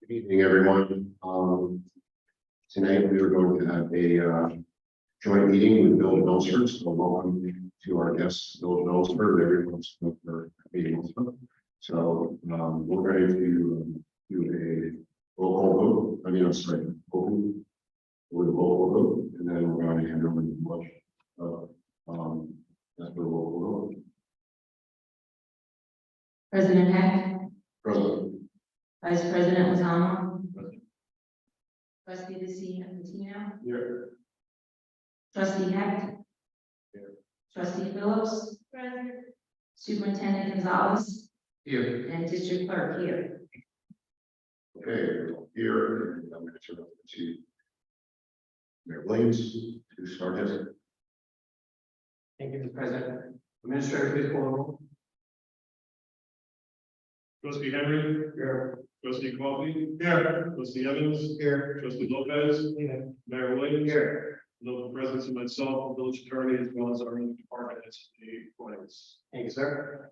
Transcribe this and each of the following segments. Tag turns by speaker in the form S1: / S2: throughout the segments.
S1: Good evening, everyone. Tonight we are going to have a joint meeting with Village of Ellsworth. So welcome to our guests, Village of Ellsworth. Everyone's for meeting also. So we're going to do a roll call vote. I'm sorry, open with a roll call vote, and then we're going to hand over the much. That's the roll call vote.
S2: President Heck,
S1: President.
S2: Vice President Lozano, Trustee Patino,
S1: Here.
S2: Trustee Heck,
S1: Here.
S2: Trustee Phillips, Superintendent Gonzalez,
S1: Here.
S2: and District Clerk here.
S1: Okay, here, and I'm going to turn it over to Mayor Williams to start his.
S3: Thank you, Mr. President. Administrator, please call the roll.
S4: Trustee Henry.
S3: Here.
S4: Trustee Coffee. Here. Trustee Evans.
S3: Here.
S4: Trustee Lopez.
S3: Here.
S4: Mayor Williams.
S3: Here.
S4: Local presence and myself, the village attorney, as well as our own department heads to the audience.
S3: Thank you, sir.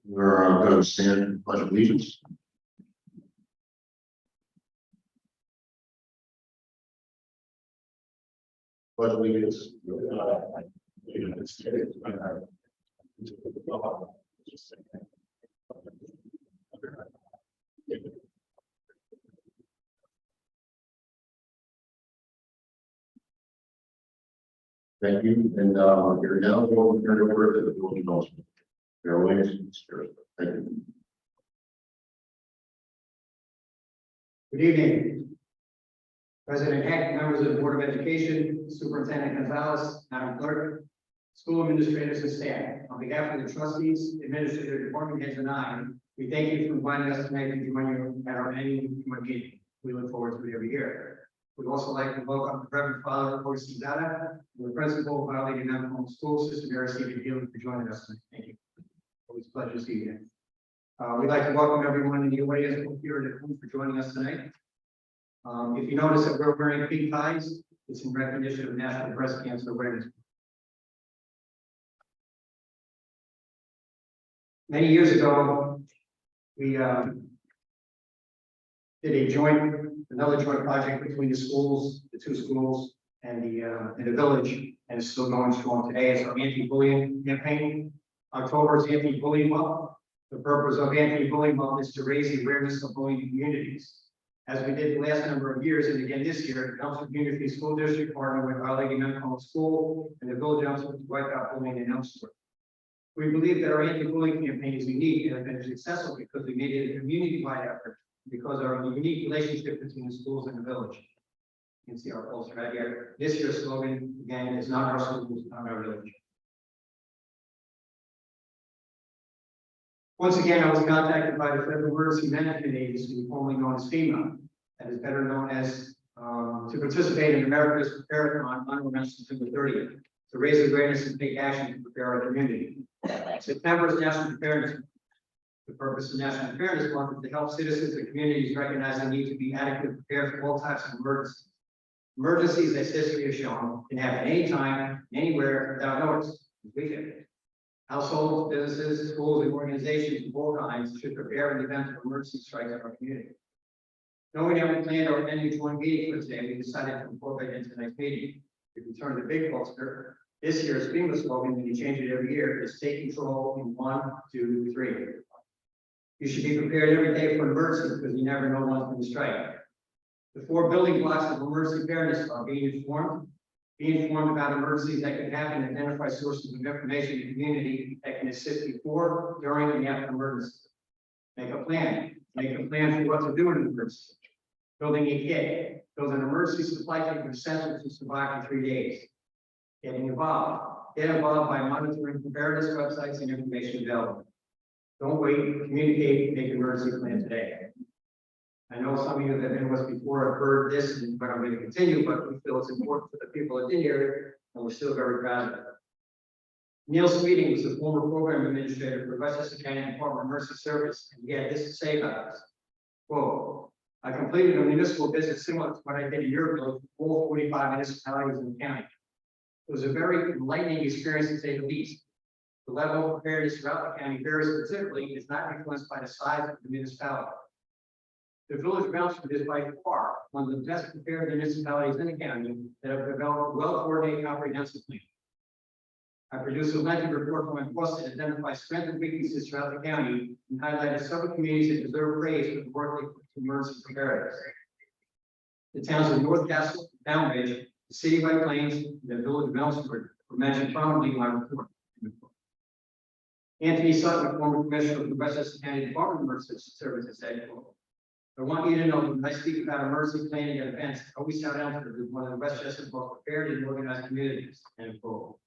S1: We're going to stand and pledge allegiance. Pledge allegiance. Thank you, and you're now going to turn it over to the village council. Mayor Williams, thank you.
S3: Good evening. President Heck, members of the Board of Education, Superintendent Gonzalez, Madam Clerk, school administrators and staff. On behalf of the trustees, administrative department heads, and I, we thank you for inviting us tonight to join you at our annual meeting. We look forward to it every year. We'd also like to welcome Reverend Father Jorge Zada, the principal of Our Lady of Mount Carmel School System, Mary Stephen Healy, for joining us tonight. Thank you. Always a pleasure to see you again. We'd like to welcome everyone in the audience here at home for joining us tonight. If you notice that we're wearing pink ties, it's in recognition of National Breast Cancer Awareness. Many years ago, we did another joint project between the schools, the two schools, and the village, and it's still going strong today. It's our anti-bullying campaign. October is anti-bullying month. The purpose of anti-bullying month is to raise the awareness of bullying communities. As we did the last number of years, and again this year, the Ellsworth Community School District partnered with Our Lady of Mount Carmel School and the Village of Ellsworth to wipe out bullying in Ellsworth. We believe that our anti-bullying campaign is unique and has been successful because we made it a community-wide effort, because of our unique relationship between the schools and the village. You can see our poster right here. This year's slogan, again, is not our schools, not our village. Once again, I was contacted by the Federal Emergency Management Agency, formerly known as FEMA, that is better known as to participate in America's Preparathon on November 30th, to raise awareness and take action to prepare our community. September is National Preparedness Month. The purpose of National Preparedness Month is to help citizens and communities recognize the need to be adequately prepared for all types of emergencies. Emergencies, as history has shown, can happen anytime, anywhere, without notice. We can. Households, businesses, schools, and organizations of all kinds should prepare in the event of emergency strikes in our community. Knowing that we planned our annual joint meeting for today, we decided to incorporate it into tonight's meeting. If we turn to the big poster, this year's FEMA slogan, and you change it every year, is take control in 1, 2, 3. You should be prepared every day for emergency because you never know when's going to strike. The 4 building blocks of emergency preparedness are be informed about emergencies that can happen, and identify sources of information in the community that can assist before, during, and after emergency. Make a plan for what to do in an emergency. Building a kit, build an emergency supply kit with essentials to survive for 3 days. Getting involved. Get involved by monitoring preparedness websites and information available. Don't wait, communicate, make an emergency plan today. I know some of you that have been with us before have heard this, but I'm going to continue, but we feel it's important for the people in the area, and we're still very proud of it. Neil Sweeting was the former program administrator for Westchester County Department of Emergency Service, and he had this to say about us. Quote, I completed a municipal visit similar to what I did a year ago for all 45 municipalities in the county. It was a very enlightening experience, to say the least. The level of preparedness throughout the county very specifically is not influenced by the size of the municipality. The village of Brownsford is by far one of the best prepared municipalities in the county that have developed well-coordinated comprehensive plan. I produced a lengthy report from my boss that identifies strengths and weaknesses throughout the county and highlighted several communities that deserve praise for the work they put to emergency preparedness. The towns of North Castle, Downridge, the city of White Plains, and the village of Brownsford were mentioned prominently in my report. Anthony Sutton, former commissioner of the Westchester County Department of Emergency Services, said, I want you to know that when I speak about emergency planning and events, I always shout out to one of the Westchester's most prepared and organized communities. End quote.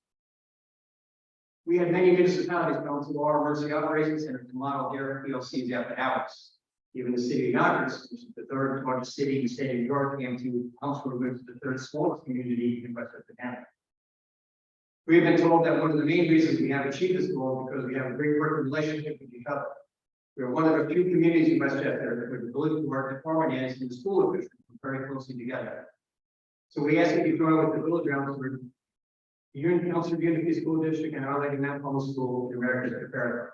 S3: We had many municipalities come to our emergency operations center to model their PLCs after hours. Even the city of Yonkers, which is the 3rd largest city in the state of New York, came to Helmsford, which is the 3rd smallest community in Westchester County. We have been told that one of the main reasons we have achieved this goal is because we have a great working relationship with each other. We are one of the few communities in Westchester where the village board, department heads, and the school officials are very closely together. So we ask that you join with the village council, the Union Council of Unity School District, and Our Lady of Mount Carmel School, the Americans Prepare.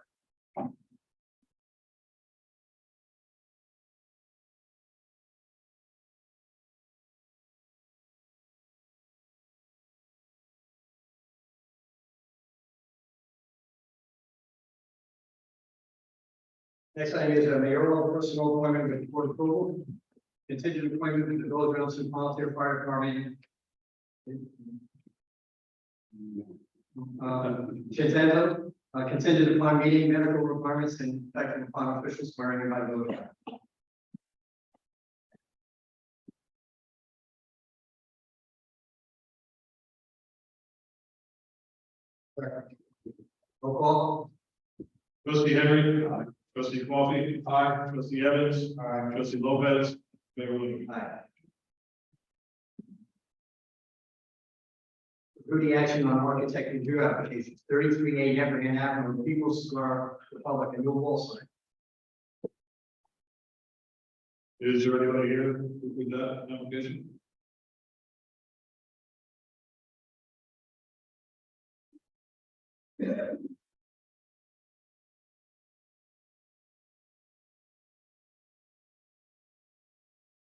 S3: Next item is a mayoral personal appointment with board approval. Contingent appointment with the Village of Elmsford Volunteer Fire Department. Contingent upon meeting medical requirements and effective upon official swearing in by the village. Roll call.
S4: Trustee Henry. Aye. Trustee Coffee. Aye. Trustee Evans. Aye. Trustee Lopez. Mayor Williams.
S3: Aye. Rudy action on architect review applications, 33A Neverhand Avenue, People's Square, Republic, and New Wall Street.
S4: Is there anybody here with that application?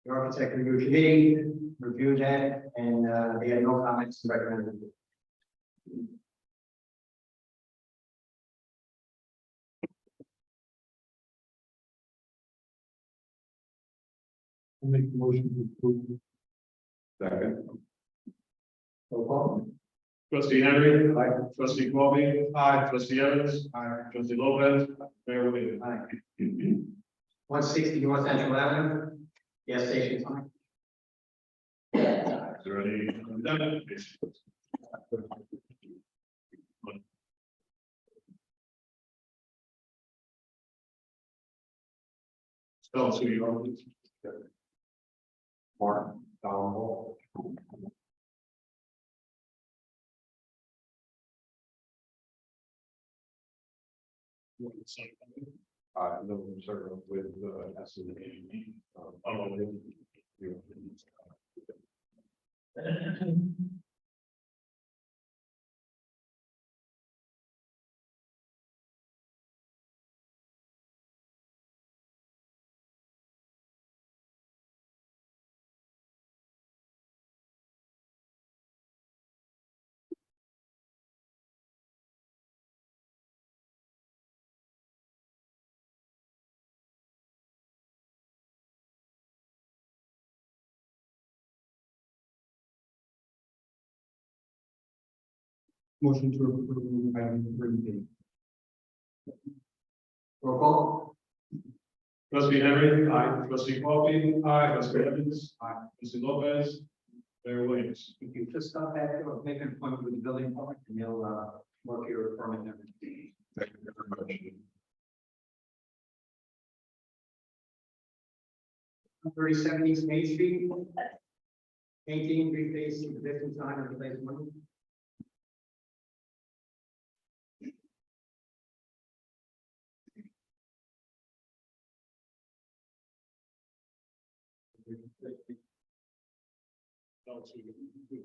S3: The architect review committee reviewed that, and they had no comments to recommend.
S4: I'll make the motion to approve.
S1: Second.
S3: Roll call.
S4: Trustee Henry. Aye. Trustee Coffee. Aye. Trustee Evans. Aye. Trustee Lopez. Mayor Williams.
S3: Aye. 160 North Central Avenue, gas station sign.
S4: Is there any amendment? Tell us who you are, please.
S1: Mark Donald. No, certainly with S and A.
S3: Motion to approve item 3B. Roll call.
S4: Trustee Henry. Aye. Trustee Coffee. Aye. Trustee Evans. Aye. Trustee Lopez. Mayor Williams.
S3: If you just stop back there, make an appointment with the building department, and they'll work your permit and everything.
S1: Thank you very much.
S3: 37 East Main Street. 18 refacing the business sign and replacement.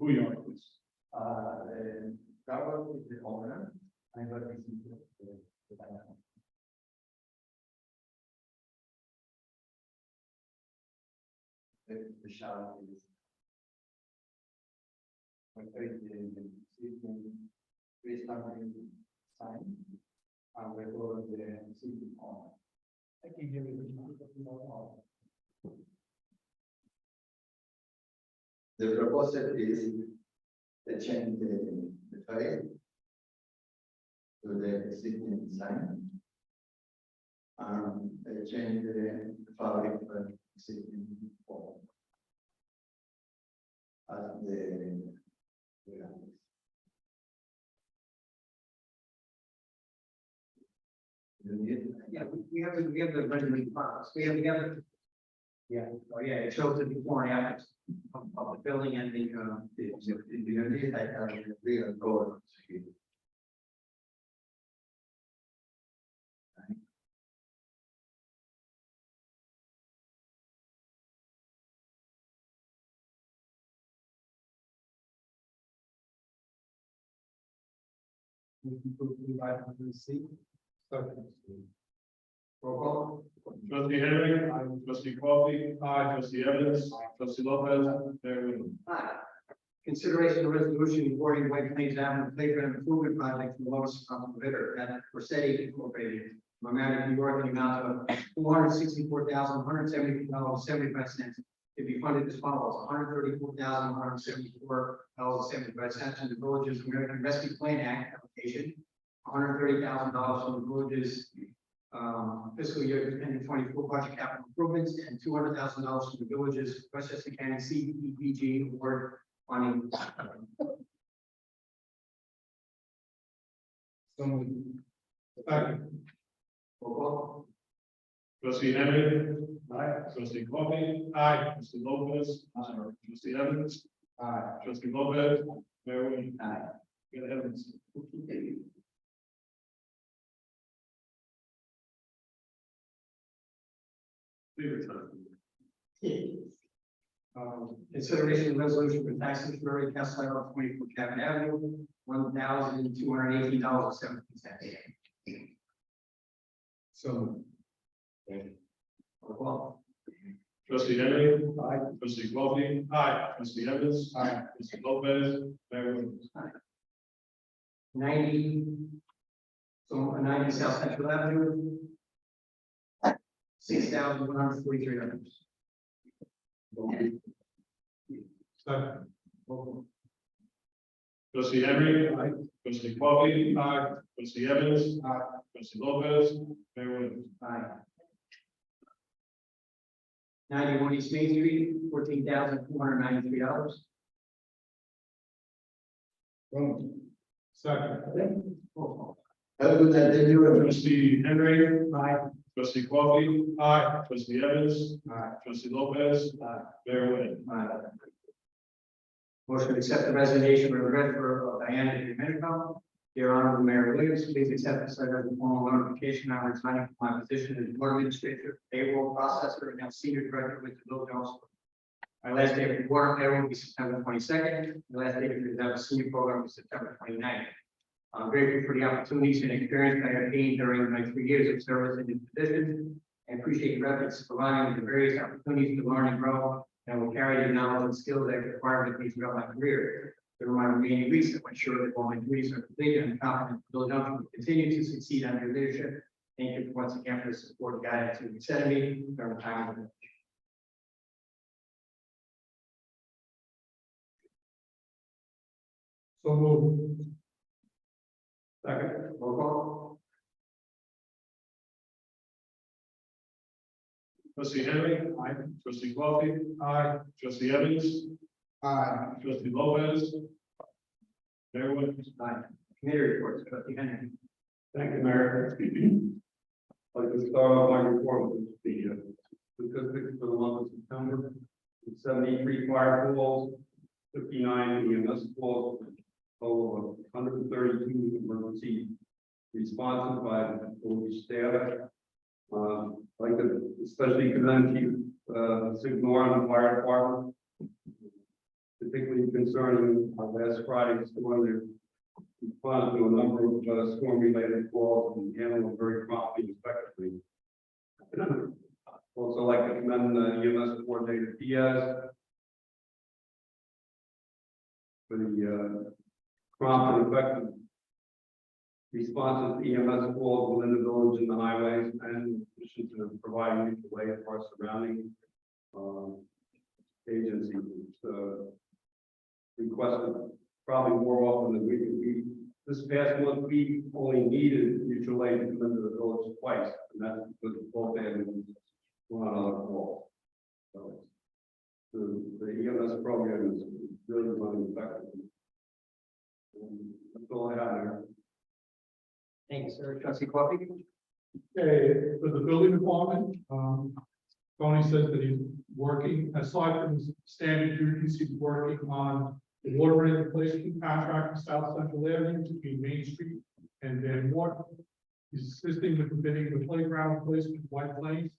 S4: Who you are, please?
S3: Carlos is the owner. I got this. The shower is. My favorite sign. And we go to the city owner. I can give you
S5: The proposal is to change the file to the existing design. They change the fabric for existing form. As
S3: Yeah, we have the rendering files. We have. Yeah, oh yeah, it shows the before and after of the building and the
S5: real code.
S3: Roll call.
S4: Trustee Henry. Aye. Trustee Coffee. Aye. Trustee Evans. Trustee Lopez. Mayor Williams.
S3: Consideration of resolution awarding White Plains Avenue Playground Improvement Project to the lowest common bidder at Corsetti Incorporated, Mamaroneck, New York, in the amount of $464,172.75 to be funded as follows: $134,174.75 from the Villages American Rescue Plan Act application, $130,000 from the Villages fiscal year 2024 budget capital improvements, and $200,000 from the Villages Westchester County CDBG award funding.
S4: Second.
S3: Roll call.
S4: Trustee Henry. Aye. Trustee Coffee. Aye. Trustee Lopez. Aye. Trustee Evans.
S3: Aye.
S4: Trustee Lopez. Mayor Williams.
S3: Aye.
S4: Mayor Evans. Favorite time.
S3: Consideration of resolution for tax insurance, Castle Road 24 Cabot Avenue, $1,218.17. So. Roll call.
S4: Trustee Henry. Aye. Trustee Coffee. Aye. Trustee Evans. Aye. Trustee Lopez. Mayor Williams.
S3: 90. So 90 South Central Avenue. $6,143.
S4: Second. Trustee Henry. Aye. Trustee Coffee. Aye. Trustee Evans. Aye. Trustee Lopez. Mayor Williams.
S3: Aye. 91 East Main Street, $14,493.
S4: Second.
S5: Have a good night, thank you very much.
S4: Trustee Henry.
S3: Aye.
S4: Trustee Coffee. Aye. Trustee Evans.
S3: Aye.
S4: Trustee Lopez.
S3: Aye.
S4: Mayor Williams.
S3: Motion to accept the resignation of regretful of Diana Domenico. Dear Honorable Mayor Williams, please accept this letter as a formal notification. I'm resigning from my position as board administrator, payroll processor, and now senior director with the village office. My last day of water payroll will be September 22nd. My last day for the Denver Senior Program is September 29th. I'm grateful for the opportunities and experience I have gained during my 3 years of service in this position. I appreciate your efforts providing the various opportunities to learn and grow, and will carry the knowledge and skills that I have acquired with me throughout my career. During my remaining weeks, I will ensure that all my duties are completed and confident the village council will continue to succeed under your leadership. Thank you once again for the support and guidance you extended me during the time of the.
S4: So moved.
S3: Second, roll call.
S4: Trustee Henry. Aye. Trustee Coffee. Aye. Trustee Evans.
S5: Aye.
S4: Trustee Lopez. Mayor Williams.
S3: Aye. Committee reports, trustee Henry.
S6: Thank you, Mayor. I'd like to start off my report with the statistics for the month of September. 73 fire calls, 59 EMS calls, a total of 132 emergency responses by the village staff. I'd like to especially commend Chief Signor and the fire department, particularly concerning our last Friday's storm. There responded to a number of storm-related calls and handled them very promptly and effectively. Also like to commend EMS coordinator Diaz for the prompt and effective responses to EMS calls within the village and the highways, and in addition to providing mutual aid for our surrounding agencies. Requested probably more often than we this past month we only needed mutual aid to come into the village twice, and that's because both families were on other calls. So the EMS program is really running effectively. That's all I have there.
S3: Thank you, sir. Trustee Coffee.
S4: Okay, for the building department, Tony says that he's working, aside from his standard duties, he's working on the water main replacement contract in South Central Avenue between Main Street and Van Wart. He's assisting with bidding the playground replacement in White Plains.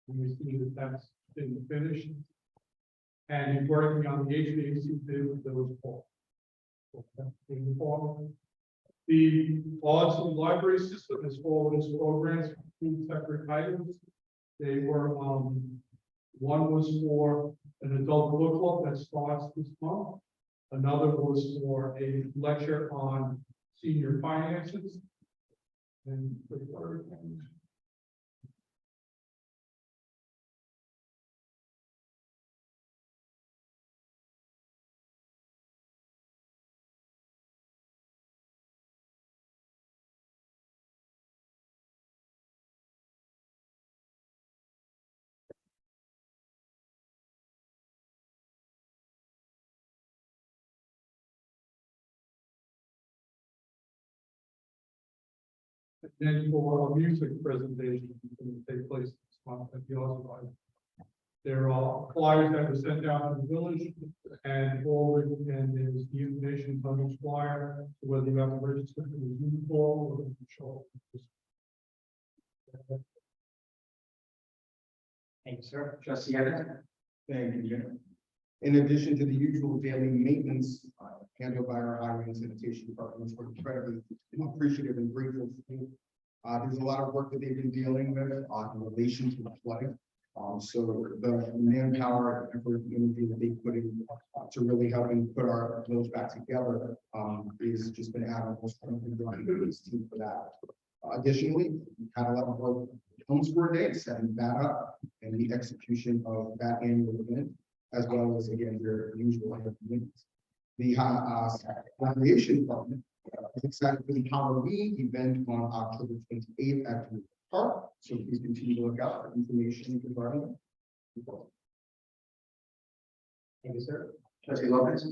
S4: And we see that that's been finished. And he's working on the HVAC bid with those calls. The Boston library system has followed its programs for 2 separate items. They were, one was for an adult book club that starts this month. Another was for a lecture on senior finances. And the third one. Then for a music presentation, it's going to take place this month at the Osborne. There are flyers that were sent out to the village and forward, and there's the information on each flyer, whether you have to register for the Zoom call or the show.
S3: Thank you, sir. Trustee Evans.
S5: Thank you, Jim. In addition to the usual daily maintenance handled by our highway and sanitation departments, we're incredibly appreciative and grateful for. There's a lot of work that they've been dealing with in relation to the flooding. So the manpower and effort and energy that they put in to really helping put our village back together is just been admirable. So I'm going to do this team for that. Additionally, we had a lot of work Homes for a Day, setting that up and the execution of that annual event, as well as again their usual meetings. The recreation department is excited for the Halloween event on October 28th at the park. So please continue to look out for information regarding it.
S3: Thank you, sir. Trustee Lopez.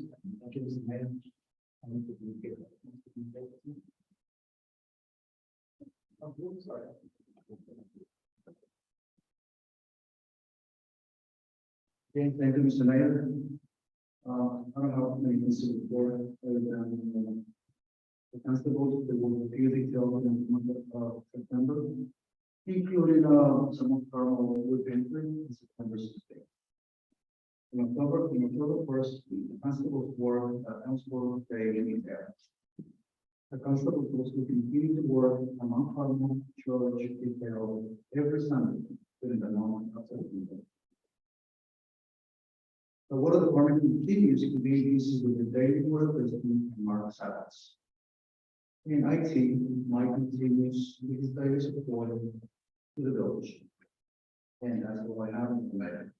S5: Thank you, Mr. Mayor. Sorry.
S7: Okay, thank you, Mr. Mayor. I don't know how many consider before, the constables, they will be detailed in the month of September, including some of our wood entry in September 16th. On October first, the constables work at Elmsborough Day in there. The constables will continue to work at Mount Carmel Church in Carroll every Sunday during the normal outside of the day. The water department continues to be busy with the daily work and Mark Sabbaths. In IT, Mike continues with his daily support to the village. And that's what I have in the matter.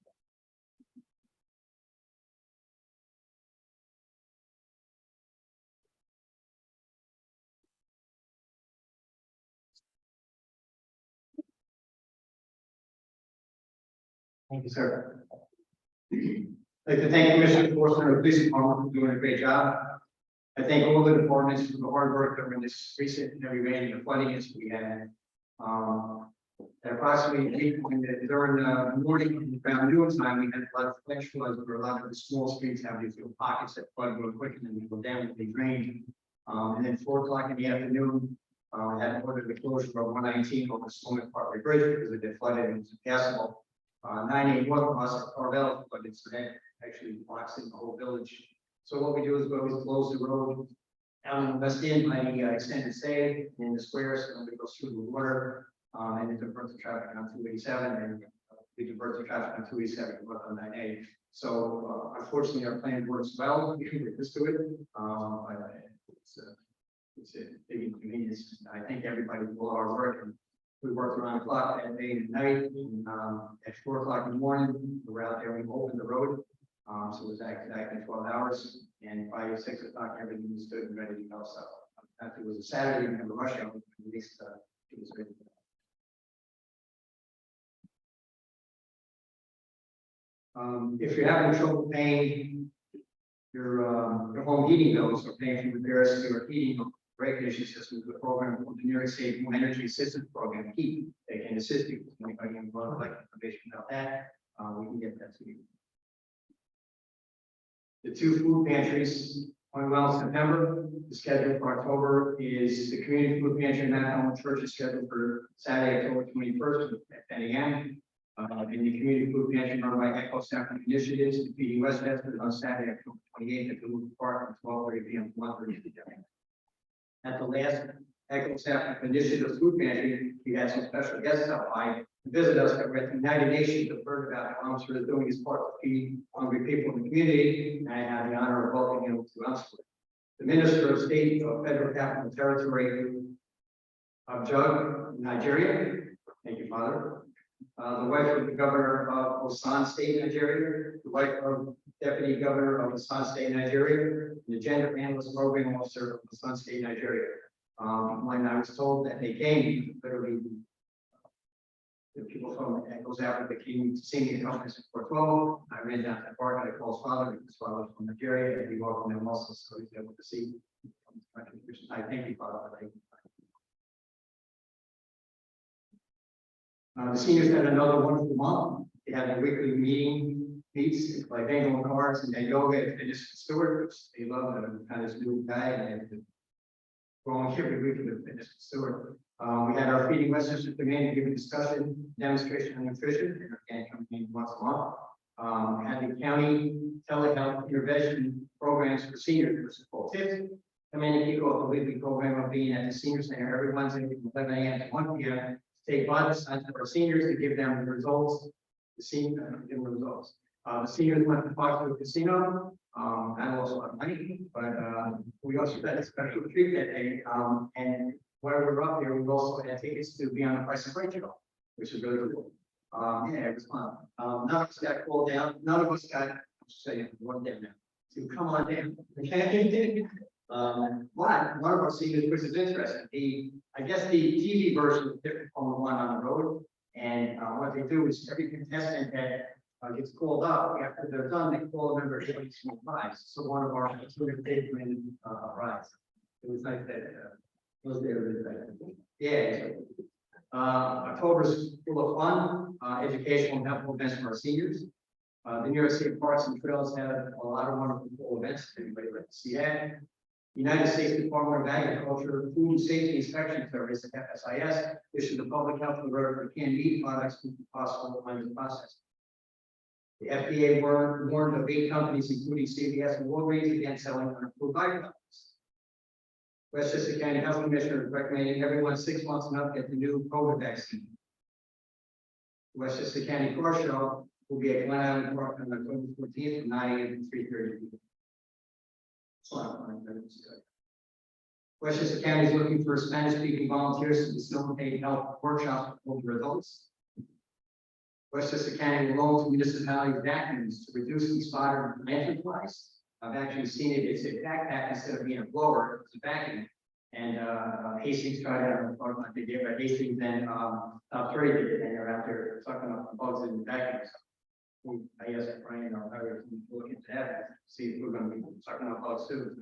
S3: Thank you, sir. I'd like to thank Commissioner Forster and the police department for doing a great job. I thank all the departments for the hard work during this recent heavy rain and the flooding incident we had. At approximately 8 during the morning, around noon time, we had a lot of flash floods where a lot of the small streets have these little pockets that flood real quick and then they go down with the drain. And then 4 o'clock in the afternoon, I had ordered the closure of 119 over the Sloan Parkway Bridge because it had flooded and it was impassable. 981 across Carvel, but it's actually blocks in the whole village. So what we do is we always close the road out in the west end by the extended stay in the squares, and we go through the water, and it diverts the traffic on 287, and we divert the traffic on 287 on 98. So unfortunately, our plan works well. We can just do it, but it's a big inconvenience. I thank everybody for all our work. And we worked around the clock that day and night. And, at 4 o'clock in the morning, we were out there. We opened the road. So it was active 12 hours, and by 6 o'clock, everything was good and ready to go. So after it was a Saturday, we had a rush hour, at least it was ready. If you're having trouble paying your home heating bills or paying for repairs to your heating or air conditioning system, the program called the New York State Home Energy Assistance Program, HEAP, they can assist you. If anybody would like information about that, we can get that to you. The 2 food pantries going well in September. The schedule for October is the community food pantry in Mount Carmel Church is scheduled for Saturday, October 21st at 10 a.m. And the community food pantry run by Echo Stafford Initiatives and Feeding Westchester on Saturday, October 28th at the Loop Park from 12:30 p.m. to 1:30 p.m. At the last Echo Stafford Initiatives food pantry, we had some special guests out by to visit us that were at the United Nations to learn about what Elmsford is doing as part of feed hungry people in the community, and I have the honor of welcoming him to Elmsford. The Minister of State of Federal Capital Territory of Jug, Nigeria. Thank you, Father. The wife of the Governor of Osun State, Nigeria. The wife of Deputy Governor of Osun State, Nigeria. And the Gender Analyst Program Officer of Osun State, Nigeria. When I was told that they came, literally, the people from Echoes Africa came to see me at conference for 12. I ran down to the park and I called his father because his father was from Nigeria and he welcomed them also, so he's able to see. I thank you, Father. The seniors had another wonderful month. They had a weekly meets like Bengal cards and then yoga and fitness stewards. They love them, kind of this new guy and going every week for the fitness steward. We had our Feeding Westchester Command to give a discussion, demonstration on nutrition, and coming in once a month. Had the county telehealth intervention programs for seniors, which is called TIPS. Come in and kick off the weekly program of being at the senior center every Wednesday from 11 a.m. to 1 p.m. Take blood signs for our seniors to give them the results, give them results. The seniors went to Fox Hill Casino, and also have money, but we also had a special treat that day. And while we were up here, we also had tickets to be on the Price is Right show, which is really cool. Yeah, it was fun. None of us got called down. None of us got, say, one day now. So come on down. But one of our seniors, which is interesting, I guess the TV version is different from the one on the road. And what they do is every contestant that gets called up, after they're done, they call a member of the small prize. So one of our students did win a prize. It was nice that was there. Yeah. October's full of fun, educational and helpful events for our seniors. The New York State Parks and Trails have a lot of wonderful events. Anybody like to see that? United States Department of Agriculture Food Safety Inspection Service, FSIS, issued a public health alert for canned meat products from possible lines of process. The FDA warned of 8 companies, including CVS and Walgreens, against selling unapproved eye drops. Westchester County Health Commissioner is recommending everyone 6 months and up get the new COVID vaccine. Westchester County Car Show will be at Glen Island Park on October 14th from 9 a.m. to 3:30 p.m. Westchester County is looking for Spanish-speaking volunteers to facilitate health workshops for older adults. Westchester County will loan to municipalities vacuums to reduce the spider landfill flies. I've actually seen it, it's a backpack instead of being a blower, it's a vacuum. And Hastings tried it, or they did, but Hastings then traded it, and they're out there sucking up the bugs in the vacuums. I asked Brian or Harry to look into that, see if we're gonna be sucking up bugs too.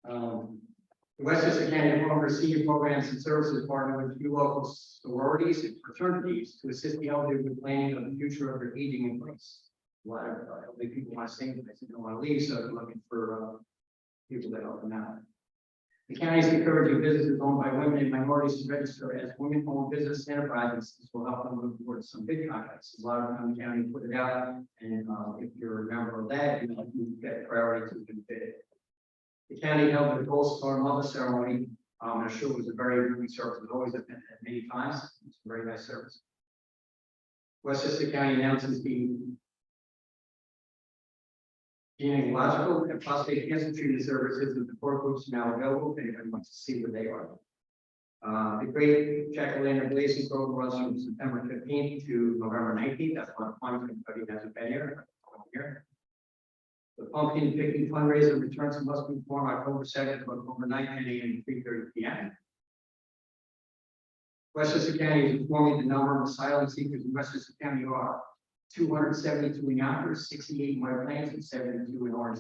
S3: So. The Westchester County Department of Senior Programs and Services partner with a few local sororities and fraternities to assist the elderly with planning of the future of their aging in place. A lot of elderly people want to stay, but they don't want to leave, so they're looking for people to help them out. The county is encouraging businesses owned by women and minorities to register as women-owned business enterprises. This will help them move towards some big contracts. A lot of times the county put it out, and if you're a member of that, you get priority to bid it. The county held the Gold Star Mother ceremony. I'm sure it was a very good service. It's always at many times. It's a very nice service. Westchester County announces the gynecological and prostate cancer treatment services of the 4 groups now available. If anyone wants to see where they are. The Great Jack-o'-lantern Blazing Program runs from September 15th to November 19th. That's one fun for anybody who hasn't been here. The pumpkin picking fundraiser returns to must be performed October 2nd to October 9th, 10 a.m. to 3:30 p.m. Westchester County is informing the number of asylum seekers in Westchester County are 272 in Yonkers, 68 in White Plains, and 72 in Orange.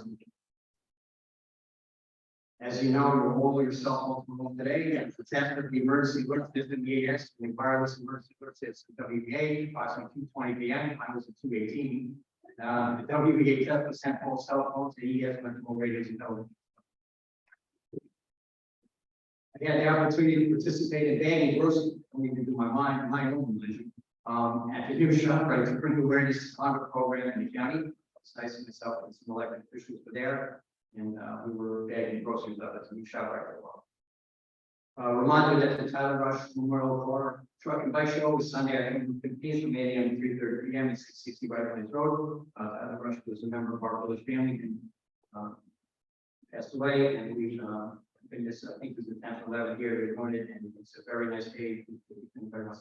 S3: As you know, you're all yourself home today, and it's after the emergency alert system, the AS, the wireless emergency alert system, WBA, approximately 2:20 p.m. I was at 2:18. The WBA just was sent all cell phones to ES electrical radios and television. I had the opportunity to participate in bagging groceries. I need to do my own religion. At the new ShopRite to bring awareness on the program in the county. It's nice of myself and some elected officials were there, and we were bagging groceries up at the new ShopRite as well. Reminder that the Tyler Rush Memorial Car Truck and Bike Show is Sunday, October 15th from 8 a.m. to 3:30 p.m. at 660 White Plains Road. Tyler Rush was a member of our village family and passed away, and we been this, I think, this is the 10th or 11th year we're doing it, and it's a very nice day. Very much.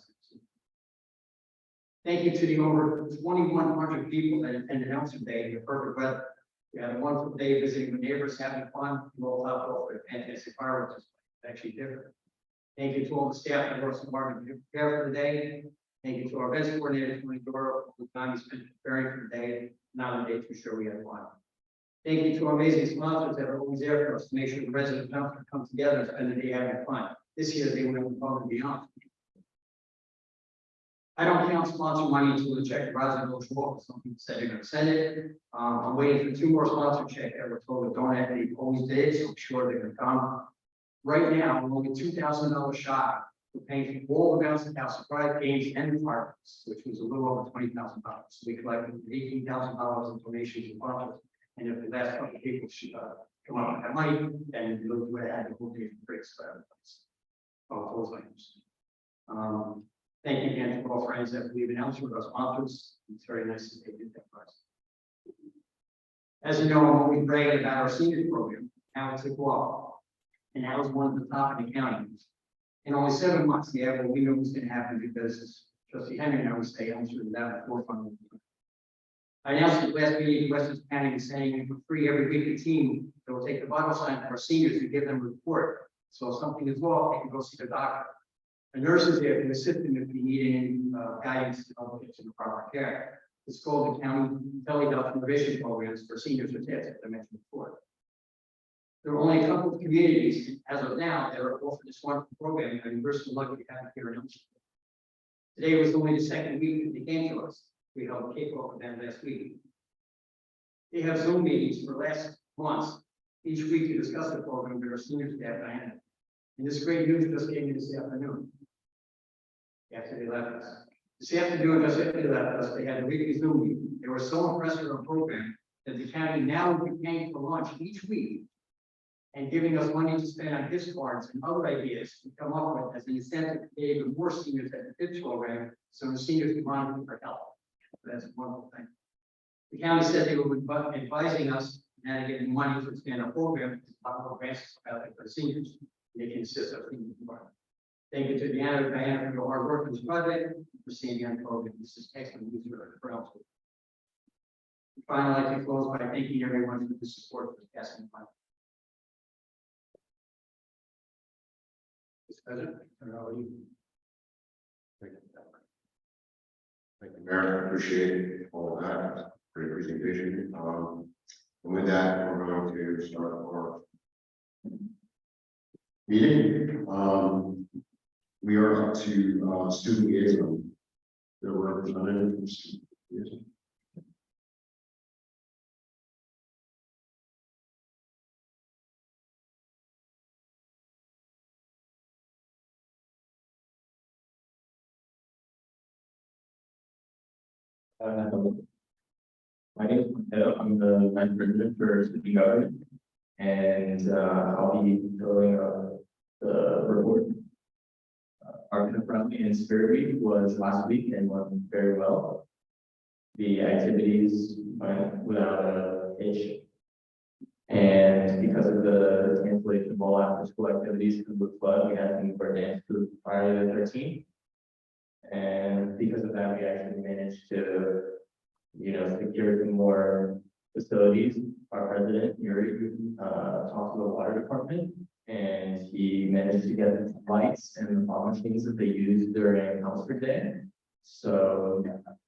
S3: Thank you to the over 2,100 people that attended Elmsford Day in the perfect weather. We had a wonderful day visiting with neighbors, having fun, rolled out over a fantastic fireworks display. Actually different. Thank you to all the staff that works hard to prepare for the day. Thank you to our events coordinator, Tony Doro, for the time he spent preparing for the day. Not a day too sure we had fun. Thank you to our amazing sponsors that are always there for us to make sure the residents don't come together and spend the day having fun. This year they went above and beyond. I don't count sponsor money until the check arrives at Village Hall. Some people said they're going to send it. I'm waiting for 2 more sponsor checks that were told to donate. They always did, so I'm sure they're going to come. Right now, we're only $2,000 shy for paying for all the Bouncing House surprise games and requirements, which was a little over $20,000. So we collected $18,000 in donations and sponsors. And if the last couple of people should come up with that money, then we'll do it at the whole day for free. Those items. Thank you again to all friends that believe in Elmsford, our sponsors. It's very nice that they did that for us. As you know, I'm always bragging about our senior program, how it took off. And that was one of the top in the county. In only 7 months, we knew it was going to happen because Trustee Henry and I would stay Elmsford without a forefront. I announced at the last meeting in Westchester County and saying for free every week the team that will take the vital sign for our seniors to give them a report. So if something is wrong, they can go see the doctor. The nurses there can assist them if they need any guidance to help get to the proper care. It's called the County Telehealth Innovation Programs for seniors with TIS, as I mentioned before. There are only a couple of communities as of now that are offering this wonderful program, and we're so lucky to have it here in Elmsford. Today was only the 2nd week that they came to us. We held a kickoff with them last week. They have Zoom meetings for last months, each week to discuss the program with our senior staff. And this great news just came in this afternoon. After they left us. This afternoon, just after they left us, they had a weekly Zoom meeting. They were so impressed with our program that the county now will be paying for lunch each week and giving us money to spend on gift cards and other ideas to come up with as an incentive to pay even more seniors at the FIPS program, so the seniors can monitor for health. That's a wonderful thing. The county said they were advising us how to get money to expand our program, our grants out there for seniors. They can assist us in the program. Thank you to Diana and Diana for your hard work on this project, for seeing the program. This is excellent news for us. Finally, I'd like to close by thanking everyone for the support for the casting plan. Mr. President, I don't know what you.
S1: Thank you, Mayor. I appreciate all of that. Great presentation. And with that, we're going to start our meeting. We are up to student liaison. There were representatives from student liaison.
S8: My name is Mateo. I'm the vice president for city government, and I'll be filling out the report. Our friendly and spirit week was last week and went very well. The activities went without a hitch. And because of the cancellation of all after school activities because of the flood, we had to move our dance to Friday the 13th. And because of that, we actually managed to, secure some more facilities. Our president, Yuri, talked to the water department, and he managed to get the lights and the fog machines that they used during Humphrey Day. So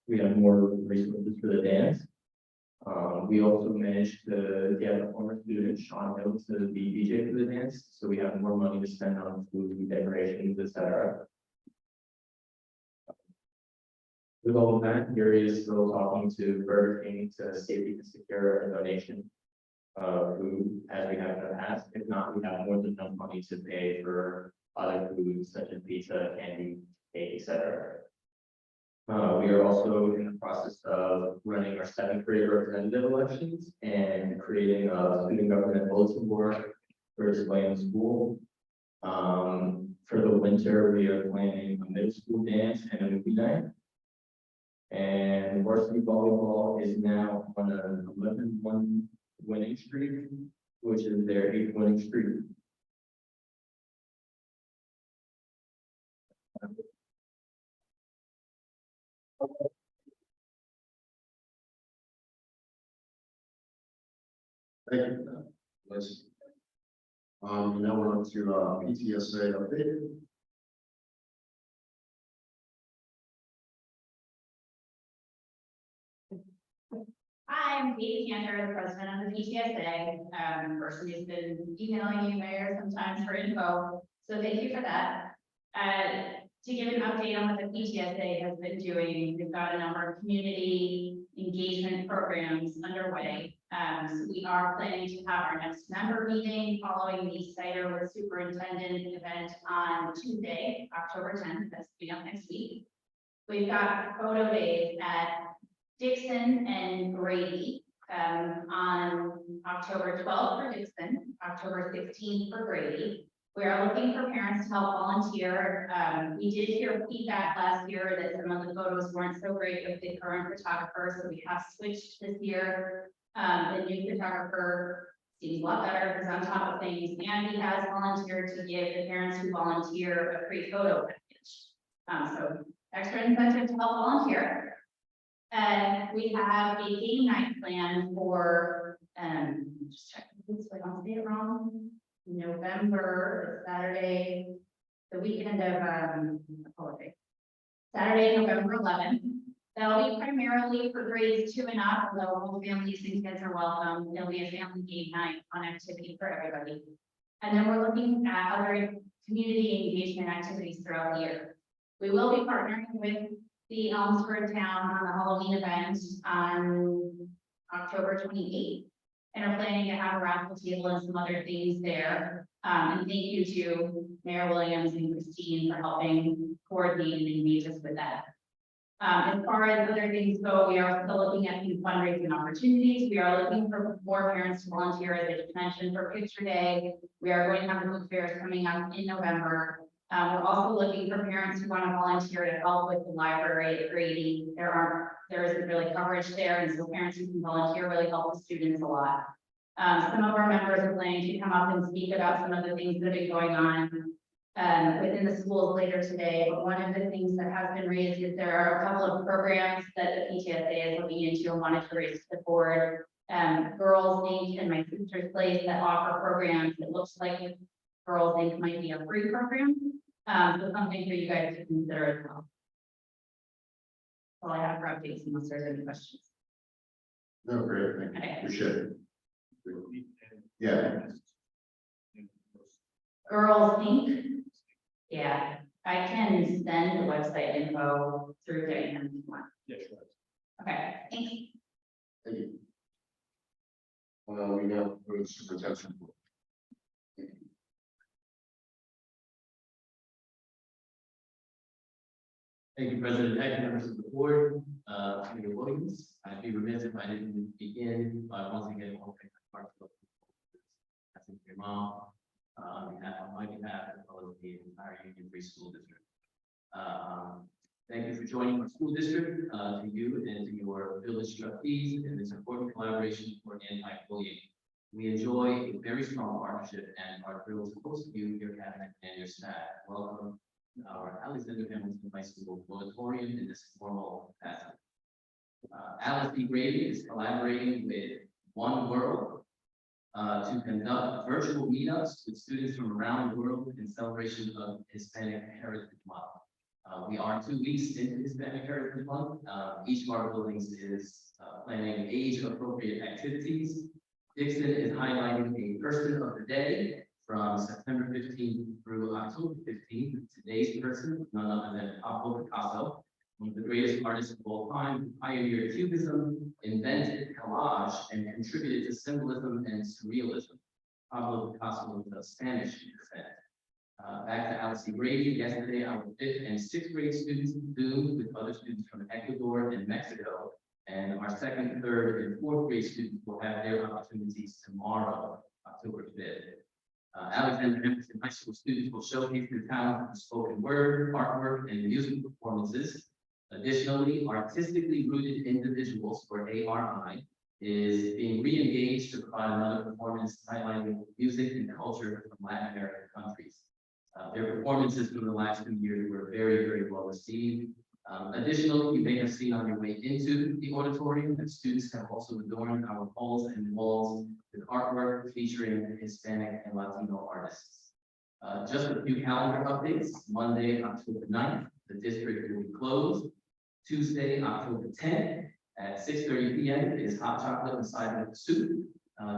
S8: we have more resources for the dance. We also managed to get a former student, Sean Hill, to be DJ for the dance. So we have more money to spend on food, decorations, etc. With all of that, Yuri is still talking to Burger King to see if we can secure a donation of food as we have in the past. If not, we have more than enough money to pay for other foods such as pizza, candy, cake, etc. We are also in the process of running our 7th grade representative elections and creating a student government bulletin board for display in the school. For the winter, we are planning a middle school dance and a movie night. And varsity volleyball is now on an 11-1 winning streak, which is their 8th winning streak.
S1: Thank you. Liz. Now we're on to PTSA update.
S9: Hi, I'm Katie Cantor, the president of the PTSA, person who's been emailing you, Mayor, sometimes for info, so thank you for that. To give an update on what the PTSA has been doing, we've got a number of community engagement programs underway. So we are planning to have our next member meeting following the CITR with Superintendent event on Tuesday, October 10th, that's coming up next week. We've got photo days at Dixon and Grady on October 12th for Dixon, October 16th for Grady. We are looking for parents to help volunteer. We did hear feedback last year that some of the photos weren't so great with the current photographer, so we have switched this year. The new photographer seems a lot better, is on top of things, and he has volunteered to give the parents who volunteer a free photo package. So extra incentive to help volunteer. We have a game night plan for, just check this, so I don't say it wrong. November, Saturday, the weekend of, holiday. Saturday, November 11th. That'll be primarily for grades 2 and up, although whole families and kids are welcome. There'll be a family game night on activity for everybody. And then we're looking at other community engagement activities throughout the year. We will be partnering with the Elmsford Town on the Halloween event on October 28th. And are planning to have a raffle table and some other things there. And thank you to Mayor Williams and Christine for helping coordinate and engage us with that. As far as other things go, we are still looking at some fundraising opportunities. We are looking for more parents to volunteer, as I just mentioned, for Picture Day. We are going to have the book fairs coming up in November. We're also looking for parents who want to volunteer to help with the library grading. There isn't really coverage there, and so parents who can volunteer really help the students a lot. Some of our members are planning to come up and speak about some of the things that have been going on within the schools later today. But one of the things that has been raised is there are a couple of programs that the PTSA is looking into and wanted to raise to the board. Girls Inc. and My Sister's Place that offer programs. It looks like Girls Inc. might be a free program. So something for you guys to consider as well. All I have for updates unless there's any questions.
S1: No, great, thank you,
S9: Okay.
S1: appreciate it. Yeah,
S9: Girls Inc. Yeah, I can send the website info through Diane if you want.
S6: Yeah, sure.
S9: Okay, thanks.
S1: thank you. We now go to the superintendent's report.
S8: Thank you, President Heck, members of the board, Committee Williams. I'd be remiss if I didn't begin by once again offering my heartfelt thanks to your mom, on my behalf, as well as the entire Union Free School District. Thank you for joining our school district, to you and to your village trustees in this important collaboration for anti-bullying. We enjoy a very strong partnership and are thrilled to host you, your cabinet, and your staff. Welcome to our Alexander Hamilton High School auditorium in this formal capacity. Alice B. Grady is collaborating with One World to conduct virtual meetups with students from around the world in celebration of Hispanic Heritage Month. We are 2 weeks into Hispanic Heritage Month. Each of our buildings is planning age-appropriate activities. Dixon is highlighting a person of the day from September 15th through October 15th. Today's person, none other than Pablo Picasso, one of the greatest artists of all time, who pioneered Cubism, invented collage, and contributed to symbolism and surrealism. Pablo Picasso was of Spanish descent. Back to Alice C. Grady. Yesterday, our 5th and 6th grade students Zoomed with other students from Ecuador and Mexico, and our 2nd, 3rd, and 4th grade students will have their opportunities tomorrow, October 5th. Alexander Hamilton High School students will showcase their talent in spoken word, artwork, and music performances. Additionally, artistically rooted individuals, or ARI, is being re-engaged to provide another performance highlighting music and culture from Latin American countries. Their performances from the last 2 years were very, very well received. Additionally, you may have seen on your way into the auditorium that students have also adorned our halls and walls with artwork featuring Hispanic and Latino artists. Just a few calendar updates. Monday, October 9th, the district will be closed. Tuesday, October 10th at 6:30 p.m. is hot chocolate and cider soup,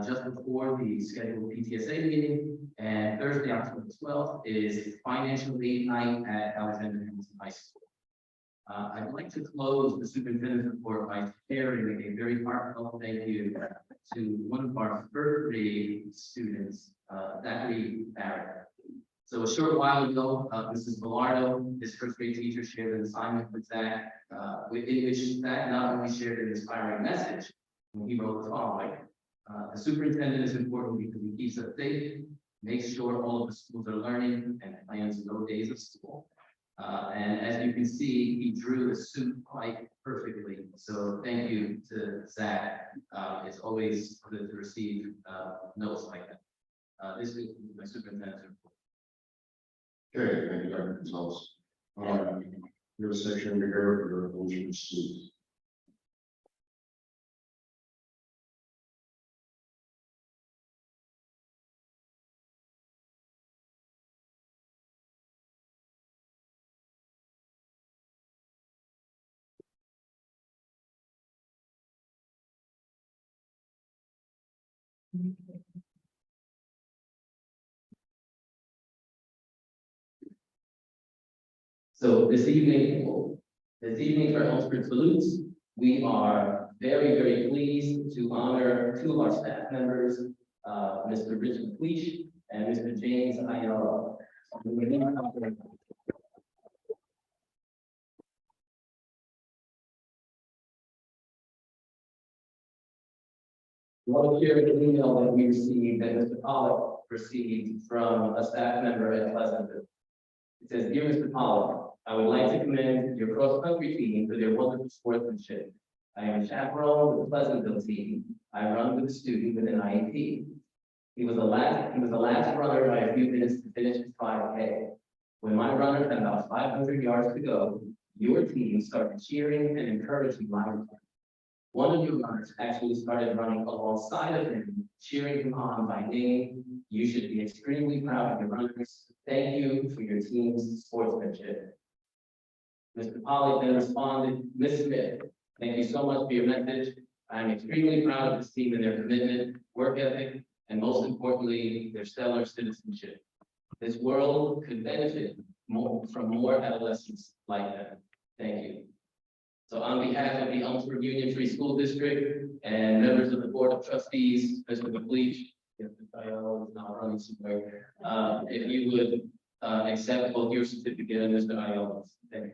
S8: just before the scheduled PTSA meeting. And Thursday, October 12th is financial aid night at Alexander Hamilton High School. I'd like to close the superintendent's report by sharing a very heartfelt thank you to one of our 3rd grade students, Zachary Barrett. So a short while ago, Mrs. Bellardo, his 1st grade teacher, shared an assignment with Zach, in which Zach not only shared an inspiring message when he wrote the following. The superintendent is important because he keeps us safe, makes sure all of the schools are learning, and plans no days of school. And as you can see, he drew the suit quite perfectly. So thank you to Zach. It's always good to receive notes like that. This is my superintendent's report.
S1: Okay, thank you, Dr. Gonzalez. Your section here for your elementary students.
S8: So this evening for Elmsford Salutes, we are very, very pleased to honor 2 of our staff members, Mr. Richard Cleach and Mr. James Ayala. want to share an email that we received, that Mr. Pollock received from a staff member at Pleasantville. It says, "Dear Mr. Pollock, I would like to commend your cross-country team for their wonderful sportsmanship. I am a chaperone with the Pleasantville team. I run with a student with an IEP. He was the last runner by a few minutes to finish his 5K. When my runner had about 500 yards to go, your team started cheering and encouraging my run. One of your runners actually started running alongside of him, cheering him on by name. You should be extremely proud of your runners. Thank you for your team's sportsmanship." Mr. Pollock then responded, "Ms. Smith, thank you so much for your message. I am extremely proud of this team and their commitment, work ethic, and most importantly, their stellar citizenship. This world could benefit from more adolescents like that. Thank you." So on behalf of the Elmsford Union Free School District and members of the Board of Trustees, Mr. McLeach, if Dial is not running somewhere, if you would accept both your certificate and Mr. Ayala's. Thank you.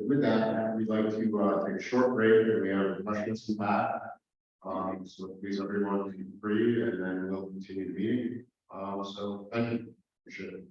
S1: With that, we'd like to take a short break, and we have refreshments in that. So please, everyone, be free, and then we'll continue the meeting. So thank you. Appreciate it.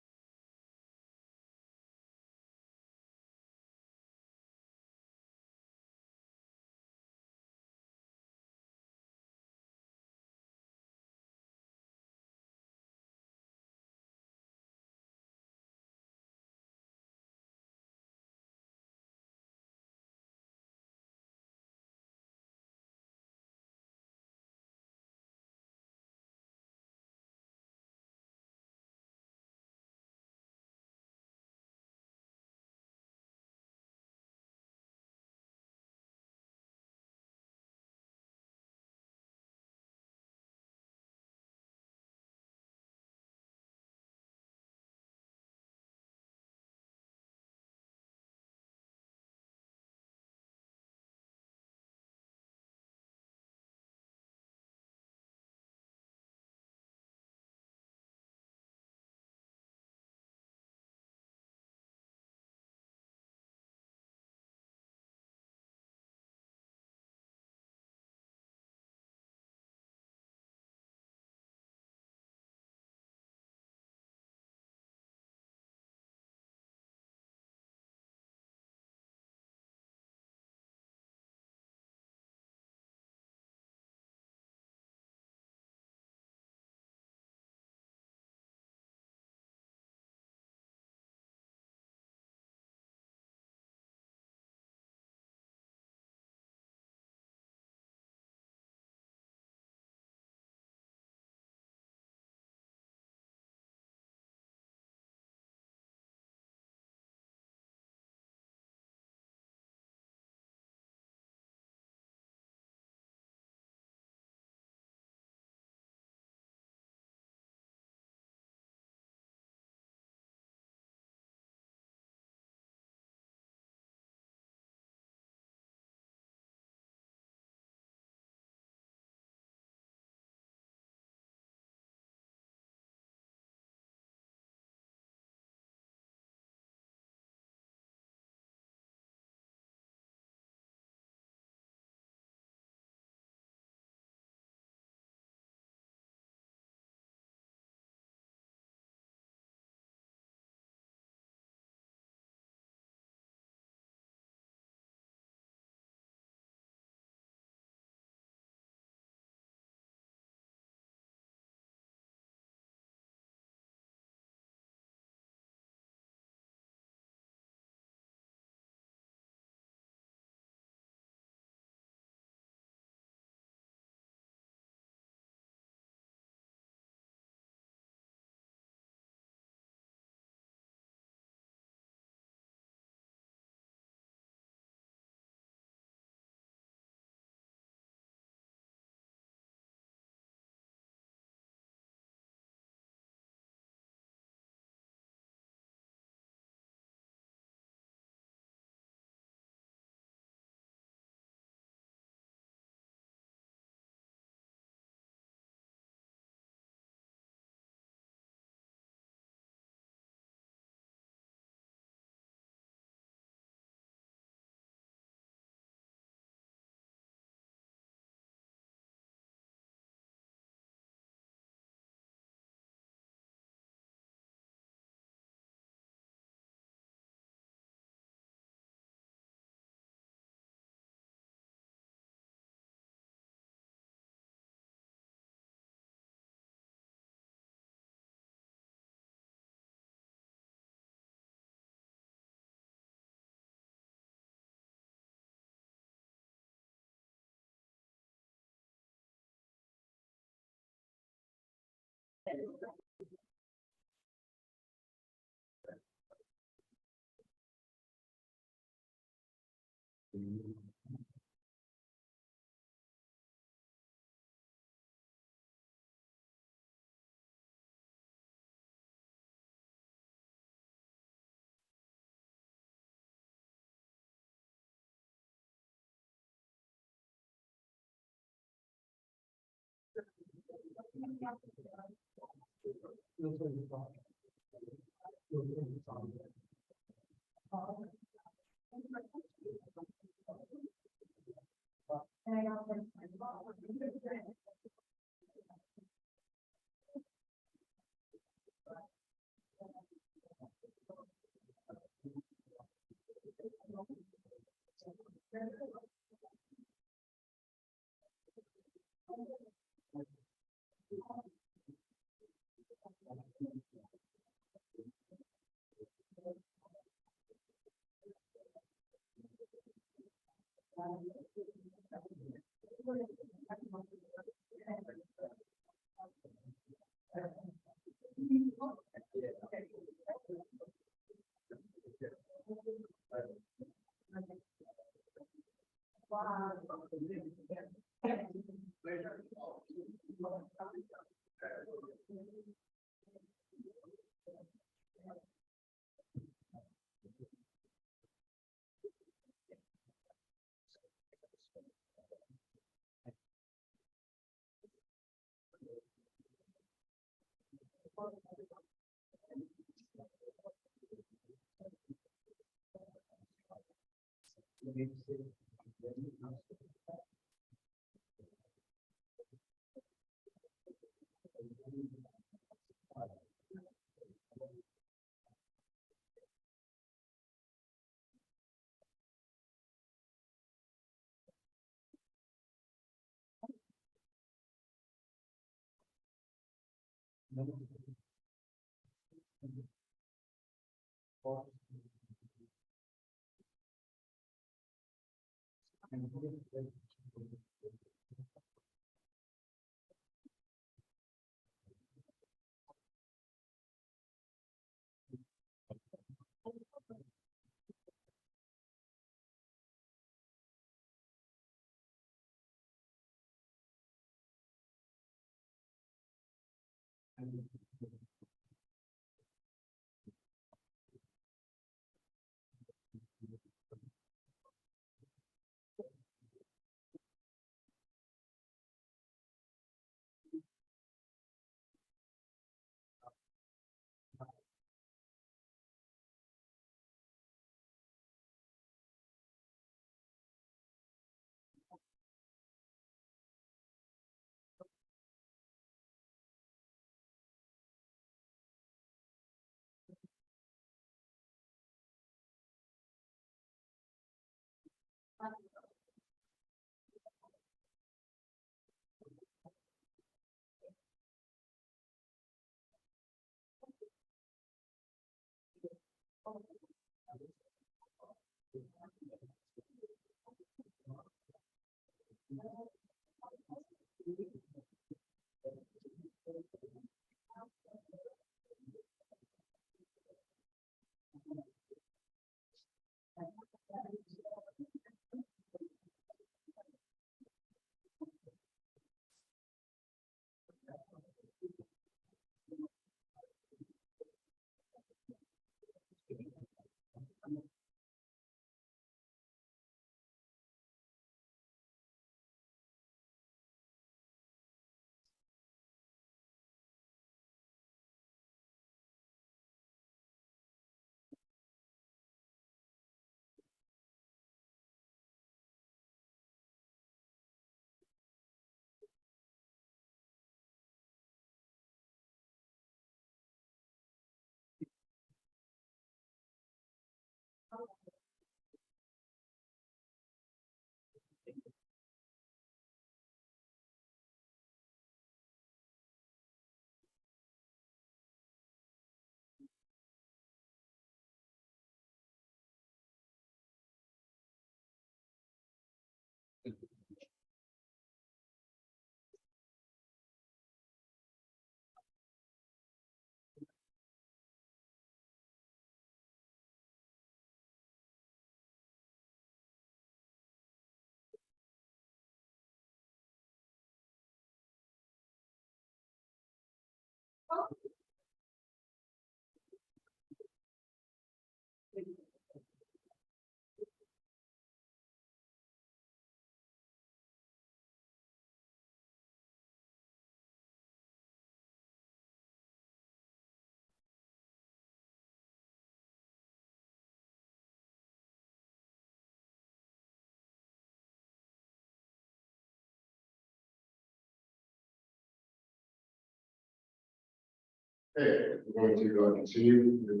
S1: Okay, we're going to continue with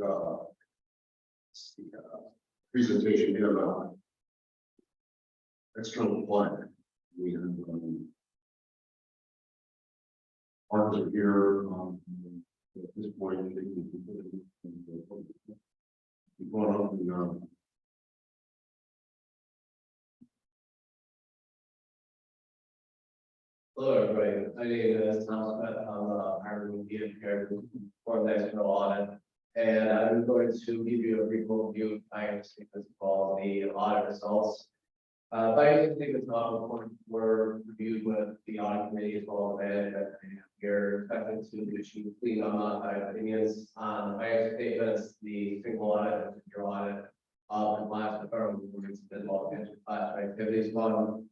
S1: presentation here about external flag. We have partners are here. At this point, they can keep going up and
S8: Hello, everybody. My name is Thomas Smith. I'm a Harvard Media here for the external audit. And I'm going to give you a brief overview of finance statements called the audit results. Finance statements were reviewed with the audit committee as well as management. And we're expecting to issue clean unmodified opinions on the finance statements, the single audit, and your audit of compliance with federal rules, as well as classified activities fund.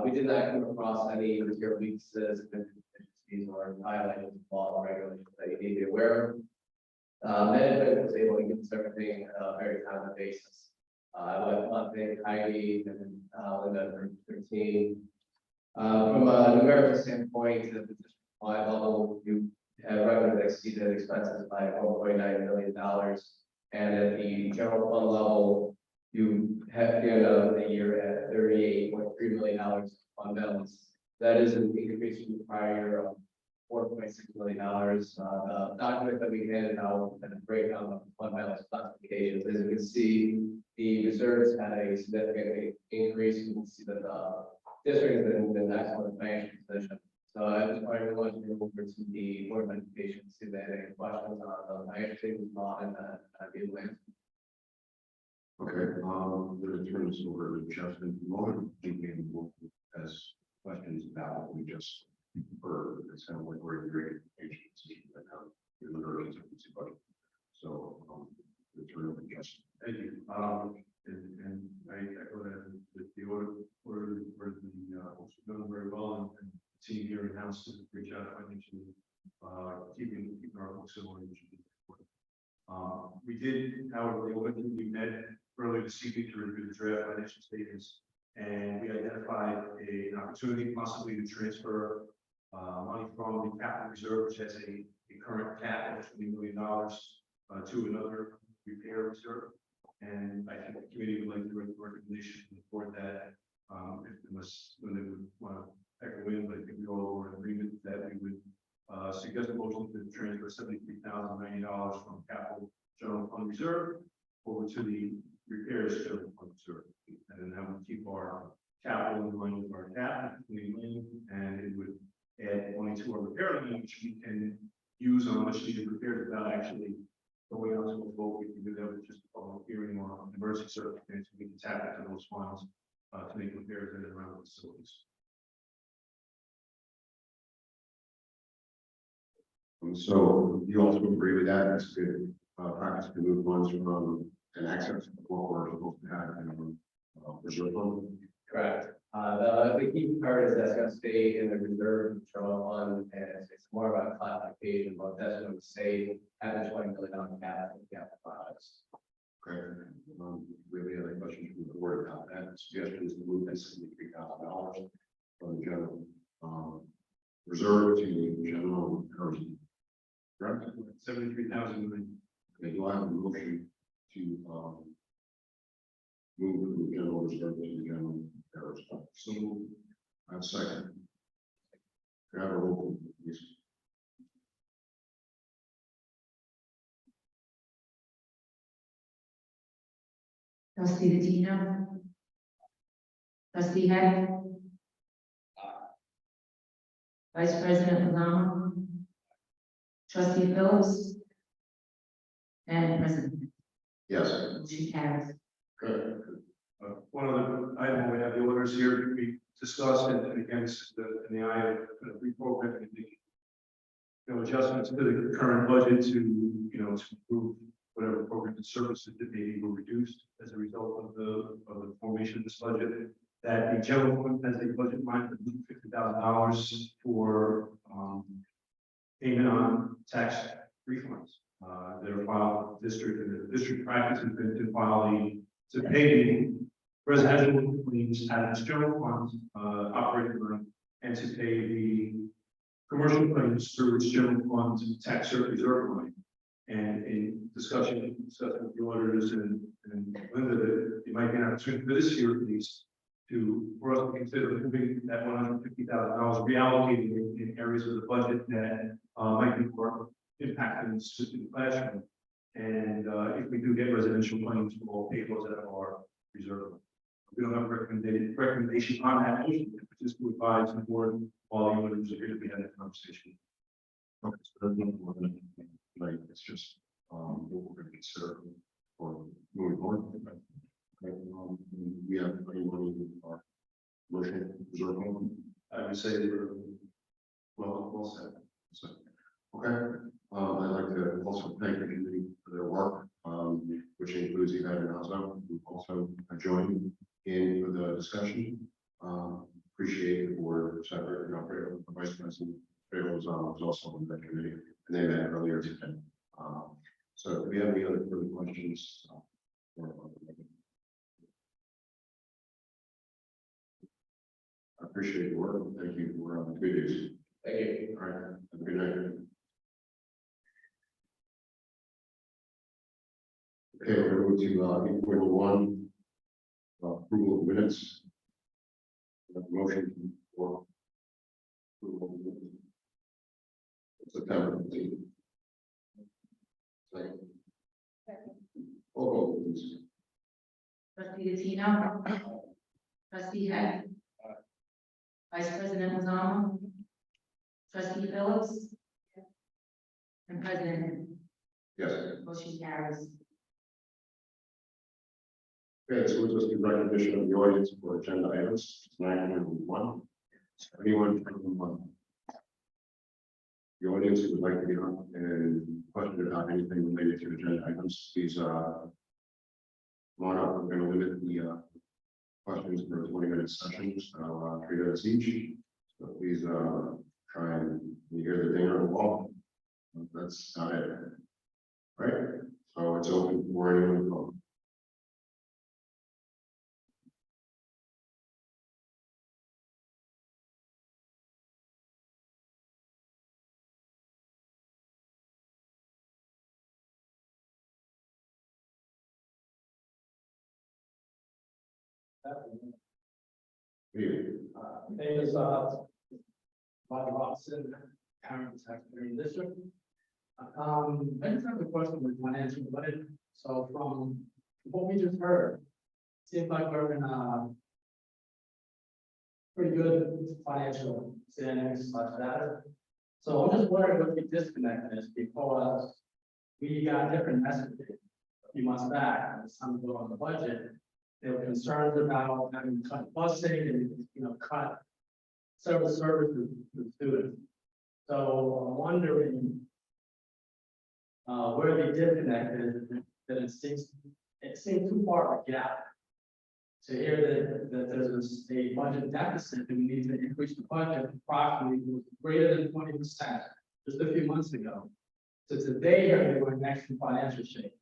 S8: We did not come across any material weaknesses, deficiencies, or violations of law or regulations that you need to be aware of. Management was able to get us everything on a very timely basis. I want to thank Heidi and Linda for 13. From a numerical standpoint, at the district wide level, you have revenue that exceeded expenses by $1.9 million. And at the general fund level, you have the end of the year at $38.3 million on balance. That is an increase from the prior year of $4.6 million. The document that we handed out and the breakdown of fund balance classifications, as you can see, the reserves had a significant increase. You can see that the district is in an excellent financial position. So I just wanted to go over to the board of education, see if they had any questions on the financial statements law and I'd be able to answer.
S1: okay, I'm going to turn this over to Justin. Moment, as questions about what we just heard. It's kind of like we're in great education right now. In the emergency budget. So, we'll turn it over to Justin.
S6: Thank you. And I echo that the order was done very well, and the team here in house did a great job financially, keeping our books in order. We did, however, we met earlier this evening to review the draft financial statements, and we identified an opportunity possibly to transfer money from the capital reserve, which has a current cap of $20 million, to another repair reserve. And I think the committee would like to make a recommendation to the board that, unless when they would want to echo in, but I think we all were in agreement that we would suggest a motion to transfer $73,090 from capital general fund reserve over to the repairs general fund reserve. And then that would keep our capital in line with our cap, $20 million, and it would add money to our repair line, which we can use on much needed repairs without actually going out to a vote. We can do that with just a public hearing or an emergency circumstance. We can tap into those funds to make repairs in and around the facilities.
S1: So you also agree with that? It's good practice to move funds from an access to what we're supposed to have in reserve fund.
S8: Correct. The key part is that's going to stay in the reserve general fund, and it's more about classification, but that's going to stay at the $20 million cap of capital products.
S1: Okay. We have any other questions from the board about that? Suggestion is to move that $73,000 from the general reserve to the general encouragement. Correct?
S6: 73,000.
S1: Okay, do I have a motion to move from the general reserve to the general encouragement? So I have a second. Can I have a roll call, please?
S2: Trustee Latino. Trustee Heck. Vice President Lozano. Trustee Phillips. And President.
S1: Yes.
S2: Motion carries.
S1: Good.
S6: One other item, we have the orders here to be discussed, and again, this is in the eye of reprogramming the adjustments to the current budget to, to improve whatever programs and services that maybe were reduced as a result of the formation of this budget. That the general fund has a budget line of $50,000 for payment on tax refunds. They're filed district, and the district practice has been to file to pay the residential claims out of its general funds, operating room, and to pay the commercial claims through its general funds and tax cert reserve line. And in discussion with the auditors and Linda, that it might be an opportunity for this year at least for us to consider moving that $150,000, reallocating it in areas of the budget that might be more impacting the specific classroom. And if we do get residential claims, we'll pay those out of our reserve. We don't have a recommendation on that motion, but just to advise the board while the auditors are here to be having that conversation.
S1: Okay, so that's not what we're gonna do tonight. It's just, what we're gonna consider for moving forward. Okay, we have anyone in our motion reserve fund?
S6: I would say we're
S1: Well said. So, okay, I'd like to also thank the committee for their work, which includes Yvette and Alzo, who also joined in with the discussion. Appreciate the board separate, the vice president, was also on that committee, and they met earlier today. So do we have any other further questions? I appreciate your work. Thank you for the good news.
S8: Thank you.
S1: All right, have a good night. Okay, we're going to 8.1, approval of minutes. Motion for approval of minutes. September 15th. Second. Oh, please.
S2: Trustee Latino. Trustee Head. Vice President Lozano. Trustee Phillips. And President.
S1: Yes.
S2: Motion carries.
S1: Okay, so we'll just do recognition of the audience for agenda items. 9.1. Anyone from the audience who would like to get on and question about anything related to agenda items, please come on up. We're going to limit the questions for a 20-minute session, so 3 minutes each. So please try and you hear the ding on the wall. That's not it. Right? So it's open for anyone to call.
S10: Name is Bob Robinson, Parent Secretary District. I just have a question with financial budget. So from what we just heard, seems like we're in a pretty good financial standings such that. So I'm just wondering what the disconnect is, because we got different messages a few months back, and some go on the budget. They were concerned about having to cut busing and, cut several services to students. So I'm wondering where the disconnect is, that it seems too far of a gap to hear that there's a budget deficit and we need to increase the budget approximately greater than 20% just a few months ago. So today, we're in actual financial shape.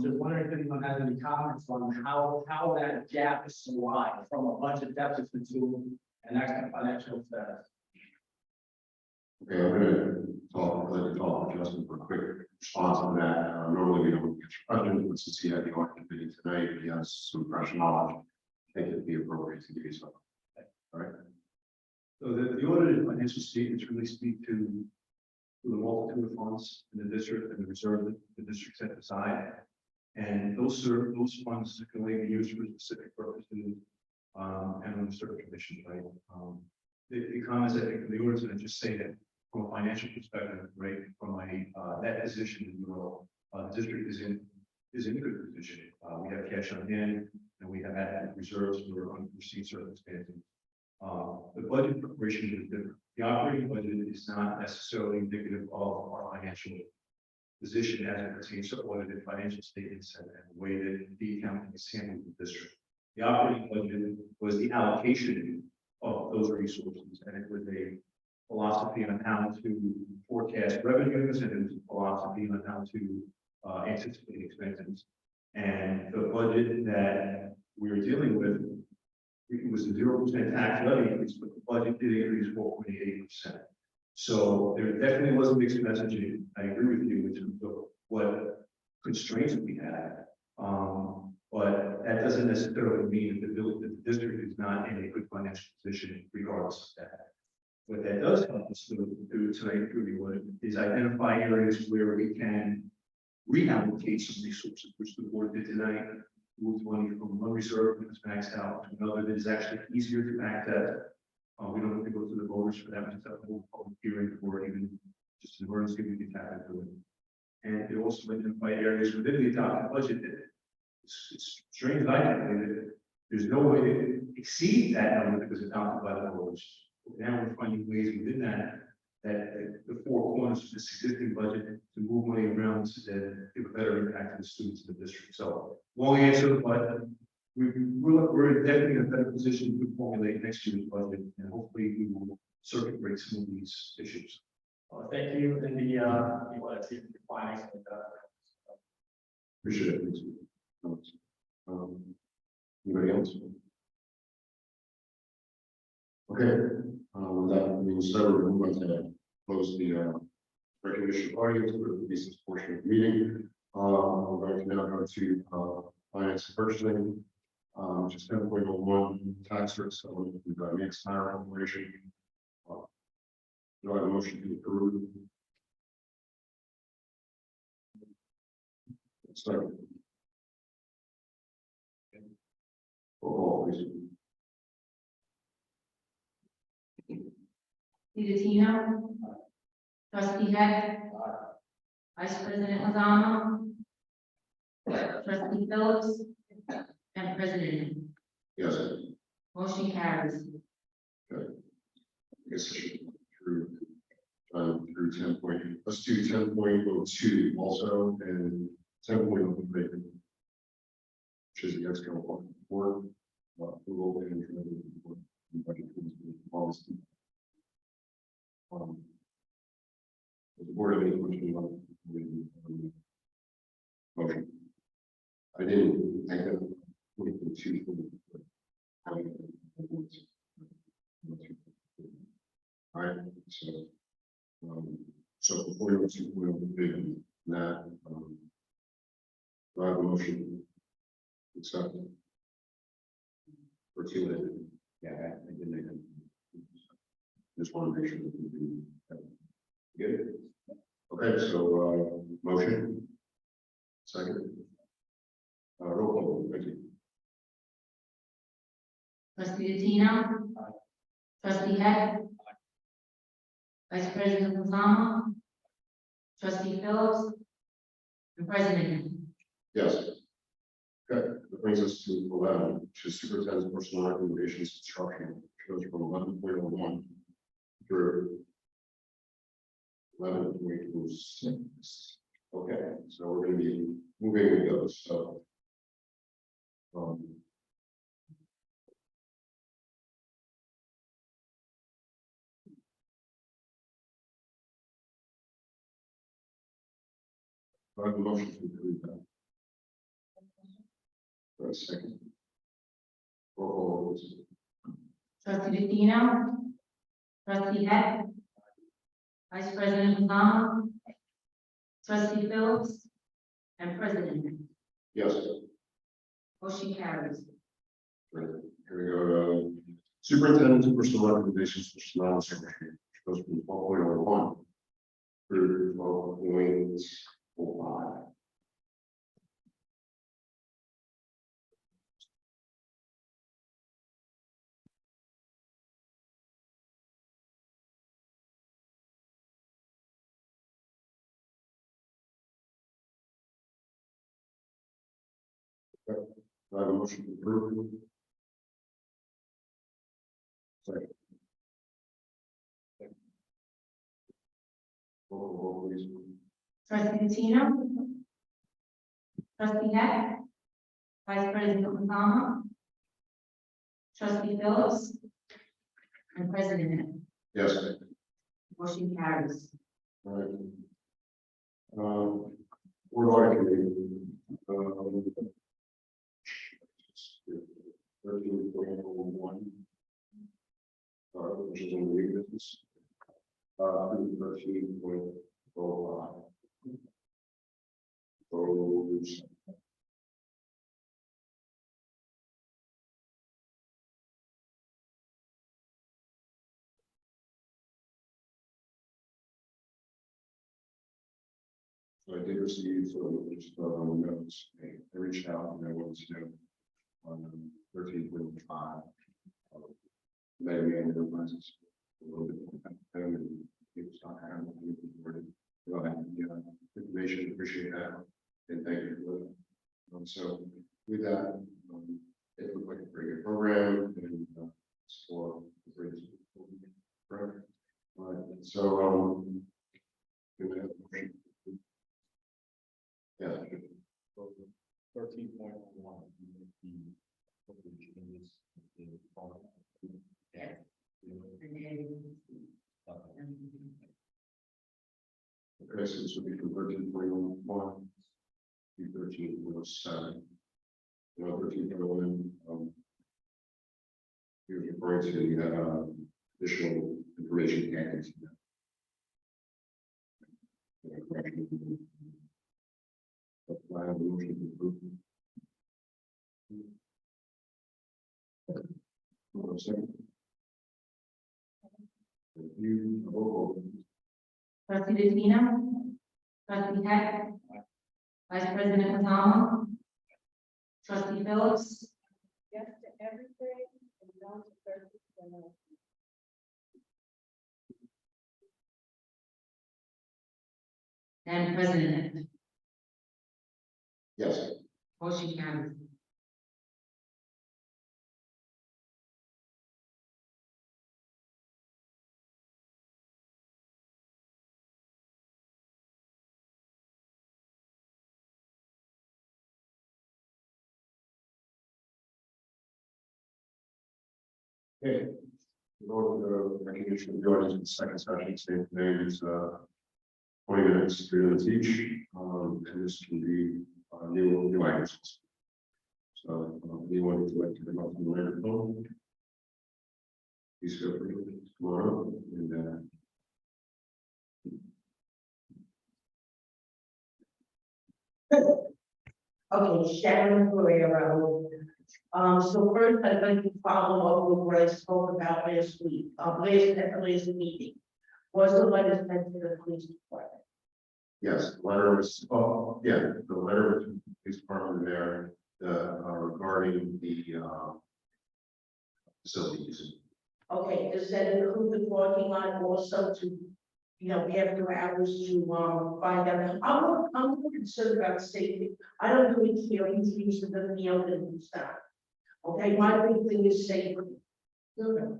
S10: Just wondering if anyone has any comments on how that gap is so wide from a budget deficit to an extra financial status.
S1: Okay, I'm going to talk to Justin for a quick response on that. Normally we don't get questions, but since he had the audit committee tonight, he has some fresh knowledge. I think it'd be appropriate to give you some. All right.
S6: So the audited financial statements really speak to the multitude of funds in the district and the reserve that the district set aside. And those funds can only be used for specific purposes and on certain conditions, right? The comments I think from the auditors, I just say that from a financial perspective, right, from a net position, the district is in a good position. We have cash on hand and we have adequate reserves for unforeseen circumstances. The budget preparation is different. The operating budget is not necessarily indicative of our financial position as it pertains to audited financial statements and the way that the accounting is handled in the district. The operating budget was the allocation of those resources, and it was a philosophy on how to forecast revenues, and it was a philosophy on how to anticipate expenses. And the budget that we were dealing with, it was a 0% tax levy increase, but the budget did increase 4.8%. So there definitely was mixed messaging. I agree with you in terms of what constraints we had. But that doesn't necessarily mean that the district is not in a good financial position regardless of that. What that does help us do tonight, through the audit, is identify areas where we can reallocate some resources, which the board did tonight. Move money from one reserve that is maxed out to another that is actually easier to access. We don't have to go to the voters for that, we just have to hold a public hearing or even just an emergency, we can tap into it. And it also identify areas within the adopted budget that it's strange, I that there's no way to exceed that number because it's adopted by the voters. Now we're finding ways within that the four corners of this existing budget to move money around so that give a better impact to the students in the district. So long answer, but we're definitely in a better position to formulate next year's budget, and hopefully we will circuit break some of these issues.
S10: Thank you, and the audit team for findings.
S1: Appreciate it. Anybody else? Okay, with that being said, we're going to close the recognition audience for the business portion of the meeting. We're going to now go to finance and purchasing, which is 10.01 tax rates. So we've got mixed higher operation. Do I have a motion to approve? Start. Roll call, please.
S2: DiGuarino. Trustee Heck. Vice President Lozano. Trustee Phillips. And President.
S1: Yes.
S2: Motion carries.
S1: I guess I should through 10 point, let's do 10.02 also, and 10.03, which is the external board approval and budget policy. The board of any question on the motion? I didn't think that 22. All right, so before you go to that, do I have a motion? Accept. For two. Yeah, I didn't. Just want to make sure that we do. Good. Okay, so motion. Second. Roll call, thank you.
S2: Trustee DiGuarino. Trustee Heck. Vice President Lozano. Trustee Phillips. And President.
S1: Yes. Okay, that brings us to 11, which is superintendent's personal recommendations instruction, which goes from 11.01 through 11.06. Okay, so we're going to be moving with those. So, I have a motion to approve that. For a second. Roll call, please.
S2: Trustee DiGuarino. Trustee Heck. Vice President Lozano. Trustee Phillips. And President.
S1: Yes.
S2: Motion carries.
S1: Great. Here we go. Superintendent's personal recommendations for Sonoma Secretary, which goes from 12.01 through 12.05. Do I have a motion to approve? Second. Roll call, please.
S2: Trustee DiGuarino. Trustee Heck. Vice President Lozano. Trustee Phillips. And President.
S1: Yes.
S2: Motion carries.
S1: All right. Board audit committee. 13.01. Which is in the new business. through 13.05. Opposed? So I did receive sort of just notes. I reached out and I wanted to know on 13.5. Maybe I know process a little bit more. And it was not kind of information. Appreciate that. And thank you for that. So with that, it looked like a pretty good program and it's for the great. Correct. All right. So yeah.
S5: 13.1.
S1: Okay, so this would be from 13.1 to 13.07. 13.1. You're referring to the additional information package. I have a motion to approve. One second. Thank you. Roll call.
S2: Trustee DeTino. Trustee Heck. Vice President Gonzalez. Trustee Phillips.
S11: Yes to everything and no to 30%.
S2: And President.
S1: Yes.
S2: Motion carries.
S1: Okay. Go to the recognition of the audience in the second session. Same thing. It's 20 minutes, 3 minutes each. And this can be new items. So anyone who'd like to come up from the microphone, please feel free to come on up and
S11: Okay, Sharon Guerrero. So first, I'd like to follow up with what I spoke about last week, last meeting. Was the letter sent to the police department?
S1: yes, the letter was, the letter was from the police department there, regarding the facilities.
S11: Okay, does that include the parking lot also to, after hours to, find out? I'm more concerned about safety. I don't really care who's using the field and who's not. Okay, my big thing is safety.
S1: No,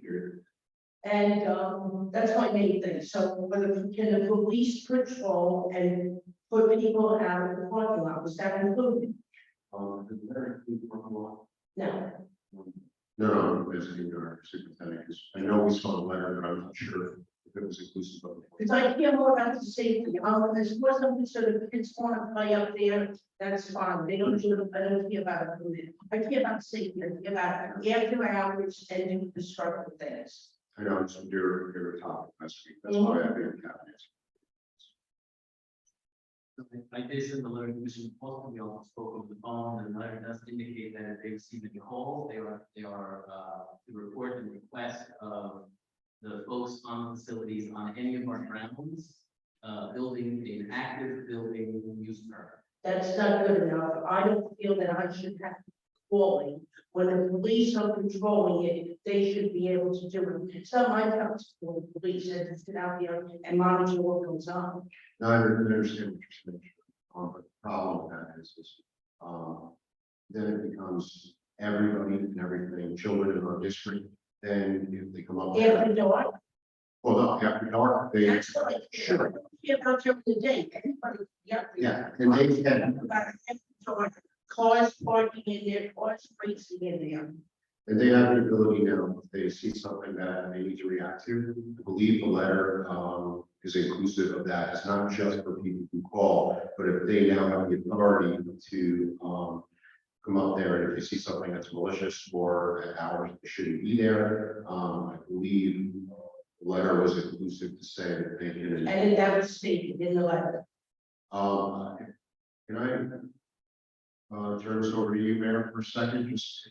S1: you're.
S11: And that's my main thing, so whether can the police patrol and put people out of the parking lot, was that included?
S1: Is there a parking lot?
S11: No,
S1: No, as our superintendent, because I know we saw the letter, but I'm not sure if it was inclusive of.
S11: because I care more about the safety, as far as I'm concerned, if kids want to play up there, that's fine, they don't do, I don't care about it. I care about safety, I care about after hours and doing destructive things.
S1: I know it's your topic last week, that's why I've been cabinet.
S10: I did send the letter to Commissioner Paul, we also spoke over the phone, and the letter does indicate that if they receive any calls, they are to report and request of the folks on facilities on any of our grounds, building an active building use permit.
S11: That's not good enough, I don't feel that I should have to calling. When the police are controlling it, they should be able to do it. It's not my job to call the police and to sit out there and monitor what goes on.
S1: Now, I understand what you're saying, but the problem with that is, then it becomes everybody and everything, children in our district, then if they come up.
S11: After dark,
S1: Well, no, after dark, they,
S11: that's what I
S1: sure,
S11: care about during the day, everybody,
S1: yeah, and they can,
S11: About after dark, cars parking in there, cars racing in there.
S1: and they have the ability now, if they see something that they need to react to, I believe the letter, is inclusive of that. It's not just for people who call, but if they now have the authority to, come up there, and if they see something that's malicious or at hours they shouldn't be there, I believe the letter was inclusive to say that they can.
S11: And that was stated in the letter.
S1: Can I turn this over to you, Mayor, for a second, just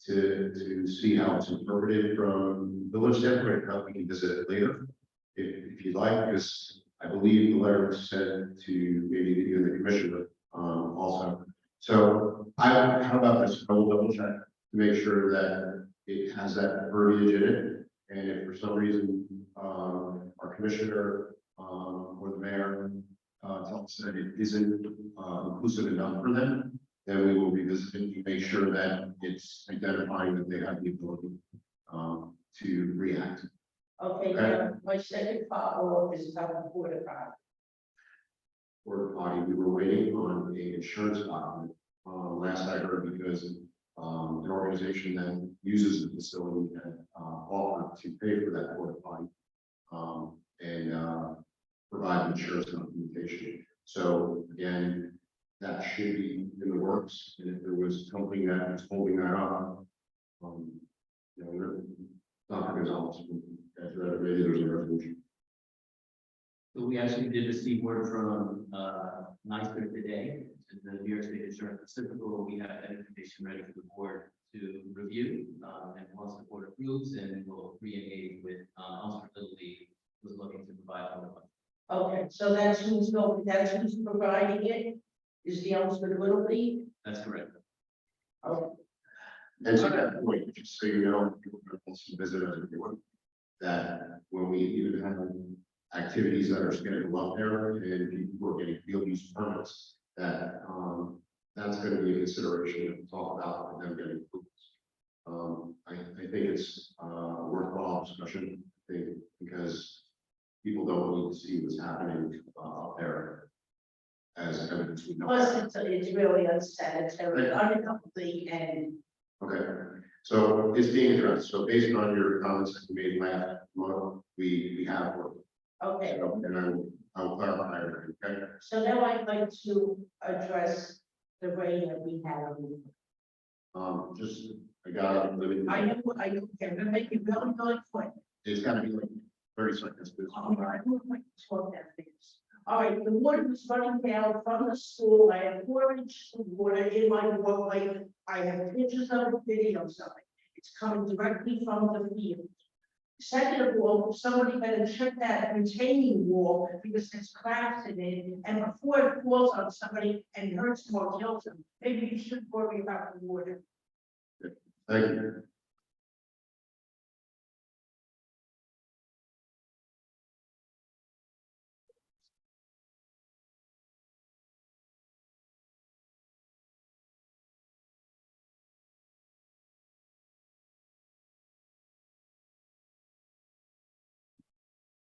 S1: to see how it's interpreted from village standpoint, how we can visit it later, if you'd like, because I believe the letter was sent to maybe you and the commissioner, also. So how about this? I will double check to make sure that it has that verbiage in it. And if for some reason, our commissioner, or the mayor, tells us that it isn't, inclusive enough for them, then we will revisit it to make sure that it's identifying that they have the ability, to react.
S11: Okay, now, my second follow-up is about the border problem.
S1: Porta potty, we were waiting on a insurance document, last I heard, because, an organization that uses the facility had, offered to pay for that porta potty, and provide insurance documentation. So again, that should be in the works, and if there was something that was holding that up, Dr. Gonzalez, maybe there's a resolution.
S12: So we actually did receive word from NYSERD today, to the New York State Insurance Reciprocal. We have that information ready for the board to review. And once the board approves, and we'll re-engage with Ulster Little League, who's looking to provide more funds.
S11: Okay, so that's who's providing it, is the Elmsford Little League?
S12: That's correct.
S11: Okay,
S1: And to that point, just so you know, people are also visit us everyone, that when we even have activities that are scheduled up there and people are getting field use permits, that, that's going to be a consideration to talk about with them getting approvals. I think it's a worthwhile discussion, I think, because people don't need to see what's happening up there as evidence. We know.
S11: plus it's really unsanitary, unhealthy, and
S1: Okay, so it's being addressed. So based on your comments that you made last month, we have worked.
S11: okay.
S1: And I'll clarify everything, okay?
S11: So now I'd like to address the rain that we had.
S1: Just, I got it.
S11: I know, I'm gonna make it really, really quick.
S1: It's gotta be like 30 seconds. please.
S11: All right, I would like to talk that fast. All right, the water was running down from the school. I had 4 inches of water in my walkway. I have pictures of it, videos of it. It's coming directly from the field. Second of all, somebody better check that retaining wall because there's cracks in it. And before it falls on somebody and hurts them or kills them, maybe you should worry about the water.
S1: Thank you.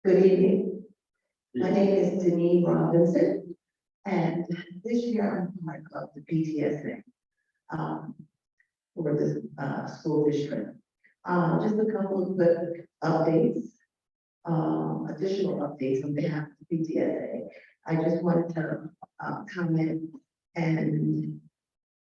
S13: Good evening. My name is Denise Robinson, and this year I'm part of the PTSA for the school district. Just a couple of quick updates, additional updates on behalf of the PTSA. I just wanted to comment and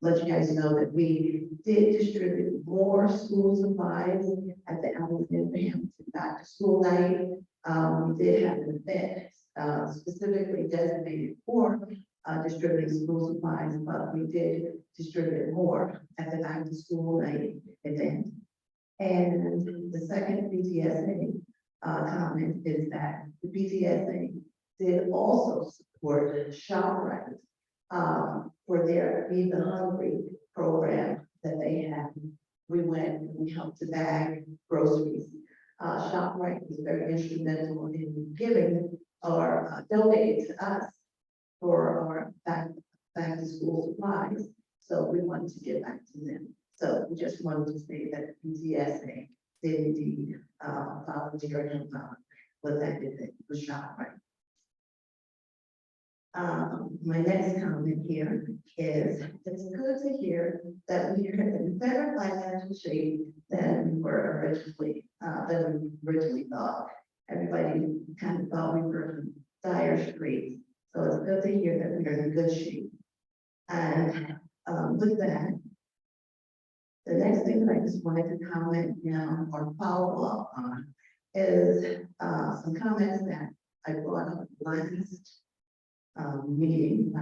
S13: let you guys know that we did distribute more school supplies at the Allentown Hamilton Back to School Night. We did have an event specifically designated for distributing school supplies, but we did distribute more at the Back to School Night event. And the second PTSA comment is that the PTSA did also support ShopRite for their Feed the Hungry program that they had. We went and we helped to bag groceries. ShopRite was very instrumental in giving or donating to us for our back to school supplies. So we wanted to give back to them. So we just wanted to say that PTSA did indeed volunteer and help out with that event with ShopRite. My next comment here is it's good to hear that we are in better financial shape than we were originally thought. Everybody kind of thought we were in dire straits. So it's good to hear that we're in good shape. And with that, the next thing that I just wanted to comment now or follow up on is, some comments that I brought up last, meeting,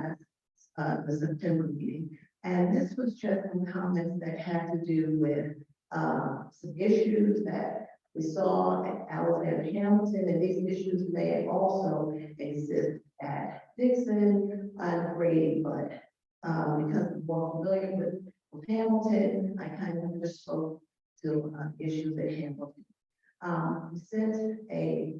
S13: the September meeting. And this was just some comments that had to do with, some issues that we saw at Alexander Hamilton, and these issues may also exist at Dixon and Grady, but, because I'm more familiar with Hamilton, I kind of just spoke to, issues at Hamilton. We sent a,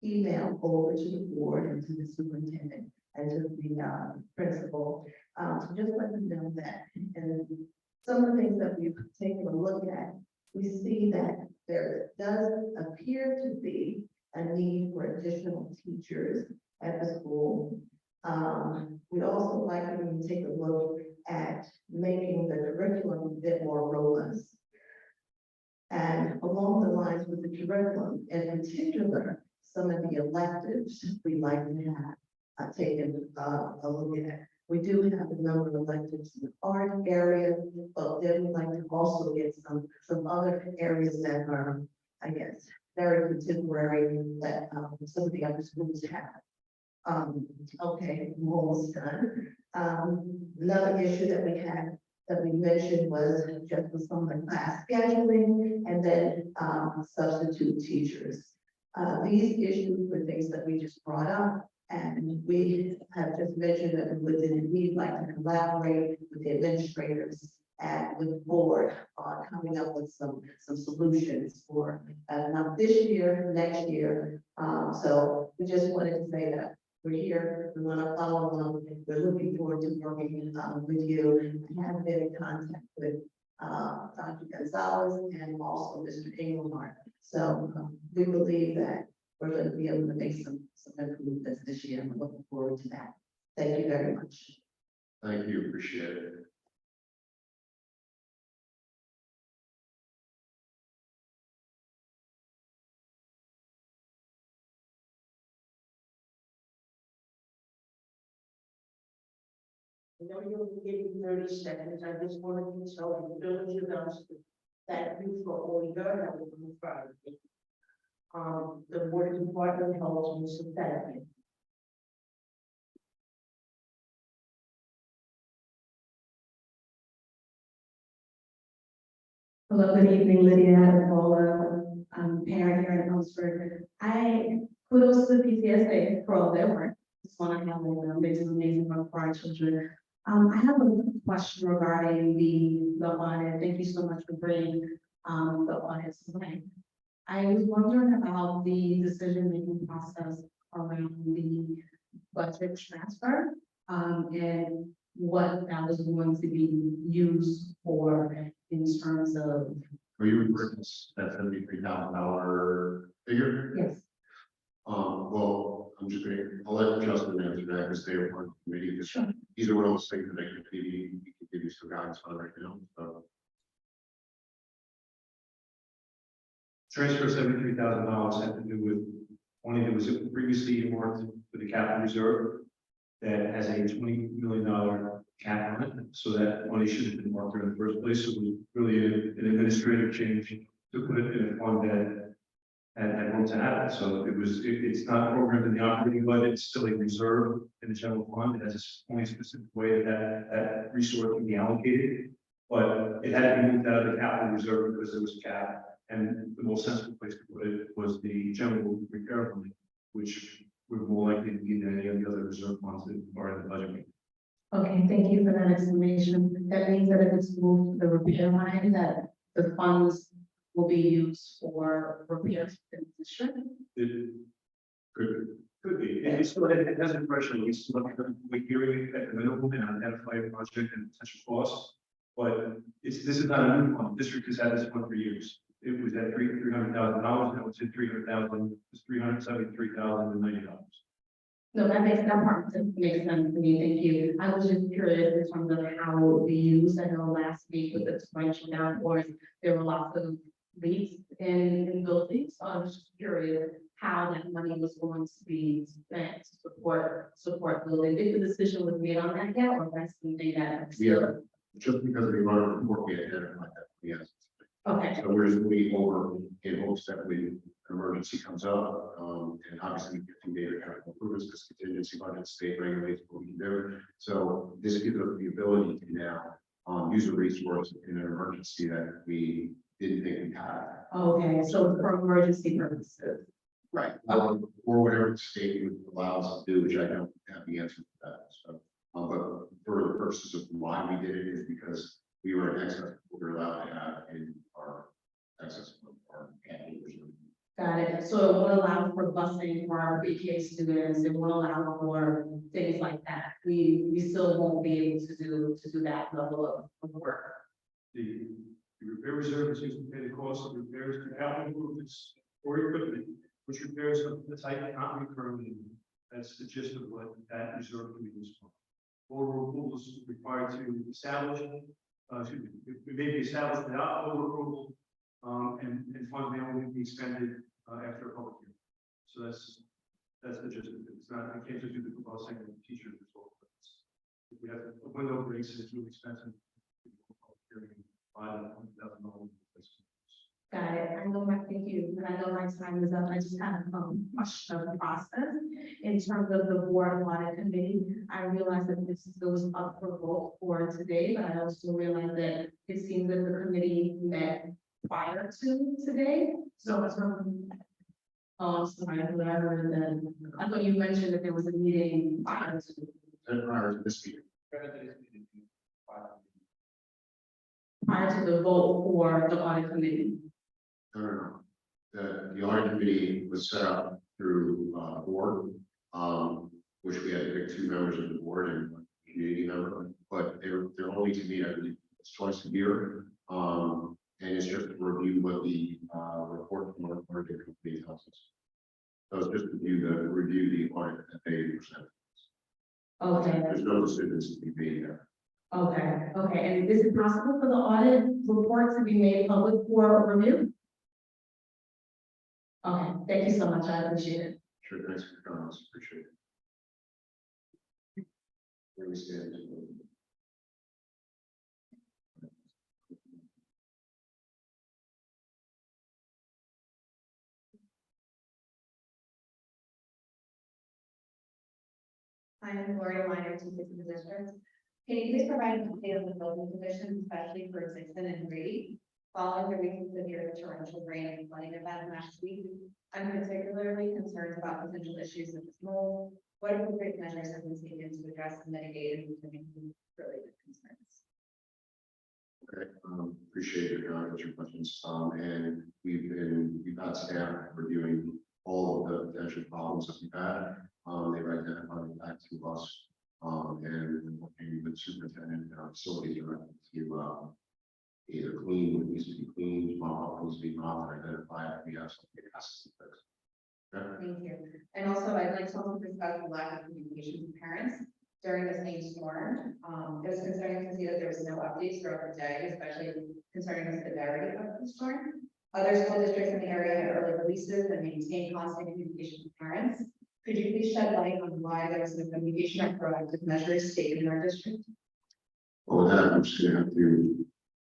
S13: email over to the board and to the superintendent and to the, principal, to just let them know that, and some of the things that we've taken a look at, we see that there does appear to be a need for additional teachers at the school. We'd also like them to take a look at making the curriculum a bit more robust. And along the lines with the curriculum, in particular, some of the electives we'd like to have taken a look at. We do have a number of electives in the art area, but then we'd like to also get some other areas that are, I guess, very contemporary that some of the other schools have. Okay, I'm almost done. Another issue that we had that we mentioned was just with some of the class scheduling and then substitute teachers. These issues were things that we just brought up, and we have just mentioned that we would indeed like to collaborate with the administrators and with the board on coming up with some solutions for not this year, next year. So we just wanted to say that we're here, we want to follow along, we're looking forward to working with you. I have been in contact with Dr. Gonzalez and also Mr. Engelhardt. So we believe that we're going to be able to make some improvements this year. I'm looking forward to that. Thank you very much.
S1: Thank you, appreciate it.
S11: I know you'll be giving 30 seconds. I just wanted to tell the village announcement that you for all your help on Friday. The board department holds Mr. Thank.
S14: Hello, good evening, Lydia and Paula. I'm parent here in Oxford. Kudos to the PTSA for all their work. Just want to have them, they do amazing work for our children. I have a question regarding the audit. Thank you so much for bringing the audit tonight. I was wondering about the decision-making process around the budget transfer, and what that was going to be used for in terms of.
S1: Are you referring to that $73,000 figure?
S14: Yes.
S1: Well, I'm just gonna, I'll let Justin answer that because they were part of the committee.
S14: Sure.
S1: These are one of those things that they can give you some guidance on right now, so.
S6: Transfer $73,000 had to do with money that was previously earmarked for the capital reserve that has a $20 million cap on it. So that money should have been marked there in the first place. So it was really an administrative change to put it in a fund that had room to have it. So it's not programmed in the operating budget. It's still a reserve in the general fund. It has a specific way that resource can be allocated. But it had to be moved out of the capital reserve because there was a cap. And the most sensible place to put it was the general repair fund, which would more likely to be than any of the other reserve funds that are in the budget.
S14: Okay, thank you for that explanation. That means that if it's moved to the repair line, that the funds will be used for repairs for the district.
S6: It could be. It still it has an impression. We're hearing at the minimum and identify a project and potential costs. But this is not a new fund. District has had this fund for years. It was at $300,000. Now it's at $300,000. It's $373,090.
S14: No, that part makes sense to me. Thank you. I was just curious in terms of how it will be used. I know last week with the sequential downpours, there were lots of leaks in buildings. So I was just curious how that money was going to be spent to support building. If the decision was made on that yet, or that's something that.
S1: Yeah, just because we run a report, we identified that, yes.
S2: Okay,
S1: So we're just moving over in hopes that when an emergency comes up, and obviously we get to major capital improvements, because contingency budget state regulates what we can do. So this gives us the ability to now, use a resource in an emergency that we didn't think we had.
S14: Okay, so for emergency purposes.
S1: Right. Or whatever the state would allow us to do, which I don't have the answer to that, so. But for the purposes of why we did it is because we were in excess of what we're allowed to have in our excess of our capital reserve.
S14: Got it. So it won't allow for busing for our BPA students. It won't allow for things like that. We still won't be able to do that level of work.
S6: The repair reserve is used to pay the cost of repairs to capital improvements or equipment, which repairs of the type not recurring. That's the gist of what that reserve can be used for. Overrule is required to establish, it may be established without overrule, and funds may only be expended after a public hearing. So that's the gist of it. It's not, I can't just do the crossing of the teachers. If we have a window breaks, it's really expensive.
S14: Got it. I know thank you. And I know my time is up. I just kind of questioned the process in terms of the board audit committee. I realize that this goes up for vote for today, but I also realize that it seems that the committee met prior to today. So it's sorry, I heard that. I thought you mentioned that there was a meeting prior to.
S1: And prior to this meeting.
S14: Prior to the vote for the audit committee.
S1: No. The audit committee was set up through, board, which we had to pick 2 members of the board and 1 community member, but they're only to meet, I believe, twice a year. And it's just to review what the, report from our audit committee tells us. So it's just review the audit that they present.
S14: Okay.
S1: There's no decisions to be made there.
S14: Okay, and is it possible for the audit report to be made public for review? Okay, thank you so much, I appreciate it.
S1: Sure, thanks for coming, appreciate it. Where we stand.
S9: I am Gloria Minor, Chief of the District. Can you please provide an update on the building conditions, especially for Dixon and Grady? Following the recent severe torrential rain and flooding event last week, I'm particularly concerned about potential issues with mold. What appropriate measures have been taken to address and mitigate and related concerns?
S1: Okay, appreciate your comments, your questions, and we've got staff reviewing all of the potential problems that we've had. They've identified them back to us, and working with superintendent and our facilities director to either clean what needs to be cleaned, mop what needs to be mopped, and identify if we have something that has to be fixed. Okay?
S9: Thank you. And also, I'd like to also discuss the lack of communication with parents during the same storm. It was concerning to see that there was no updates throughout the day, especially concerning the severity of the storm. Other school districts in the area had early releases and maintained constant communication with parents. Could you please shed light on why there was no communication or proactive measures taken in our district?
S1: Well, with that, I'm just gonna have to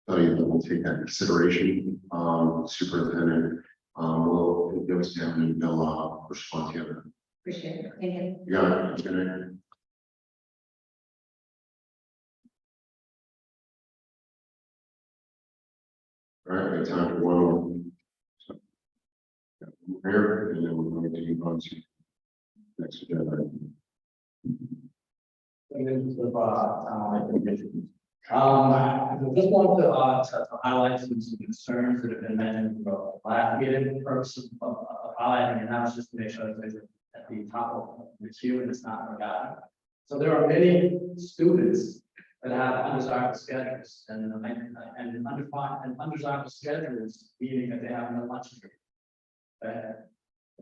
S1: tell you that we'll take that into consideration. Superintendent, will give us down and they'll respond to you.
S9: Appreciate it. Thank you.
S1: You got it. Good night. All right, we have time for one more. So, here, and then we're going to move on to next agenda.
S10: I just want to highlight some concerns that have been mentioned about last meeting. The purpose of highlighting, and that was just to make sure that it's at the top of the queue and it's not forgotten. So there are many students that have undesirable schedules and undefined and undesirable schedules, meaning that they have no lunch break. Okay,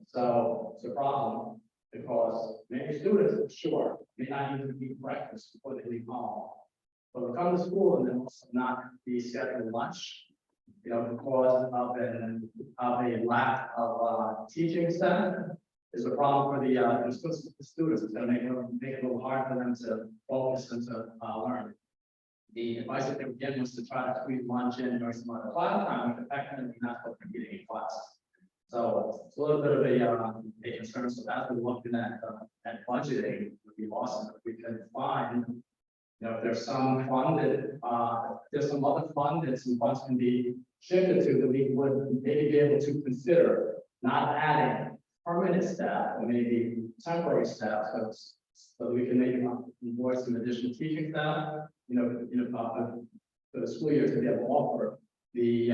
S10: so it's a problem because many students, sure, may not even eat breakfast before they leave home. But they come to school and then also not be scheduled lunch, you know, because of a lack of teaching staff is a problem for the students. It's going to make it a little hard for them to focus and to learn. the advice that they were given was to try to squeeze lunch in during some other class time, which effectively not supposed to be getting class. So it's a little bit of a concern, so as we're looking at budgeting, it would be awesome if we could find, you know, if there's some funded, there's some other fund that some funds can be shifted to, that we would maybe be able to consider not adding permanent staff, but maybe temporary staff, so we can maybe employ some additional teaching staff, for the school year to be able to offer the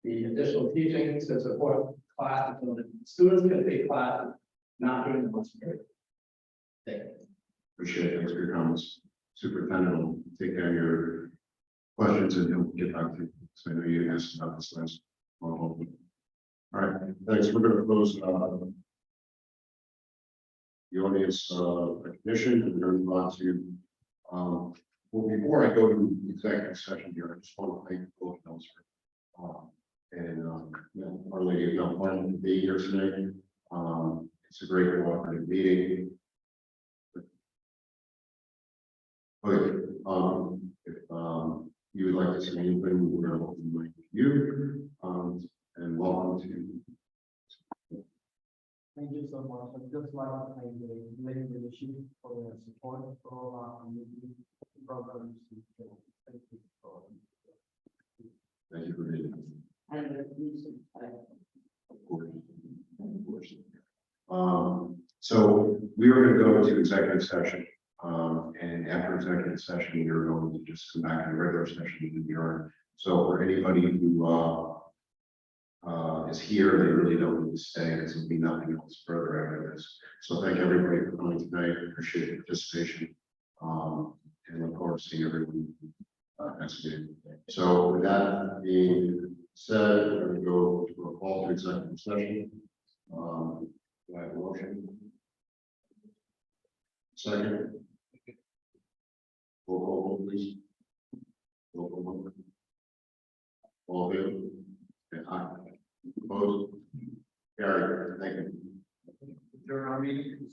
S10: additional teaching to support classes, so that students can take classes, not during the lunch period. Thank you.
S1: Appreciate it. Thanks for your comments. Superintendent will take down your questions and he'll get back to you. So I know you asked about this last. All right, thanks. We're going to close the audience recognition, and we're going to move on to well, before I go to executive session here, I just want to thank both of those and Our Lady of Mount Pleasant to be here tonight. It's a great cooperative meeting. Okay, if you would like to say anything, we're going to open the mic to you, and welcome to.
S7: Thank you so much. I'd just like to thank the lady leadership for their support for all our community programs. Thank you for.
S1: Thank you for being here.
S11: And the reason I.
S1: Of course. Of course. So we are going to go into executive session. And after executive session, we're going to just come back in a regular session and adjourn. So for anybody who is here, they really don't need to stay because there'll be nothing else further after this. So thank everybody for coming tonight. Appreciate your participation. And look forward to seeing everyone next meeting. So with that being said, we're going to go to a call to executive session. Do I have a motion? Second. Roll call, please. Roll call. All in favor? Okay, aye. Opposed? Carried. Thank you.
S3: During our meeting.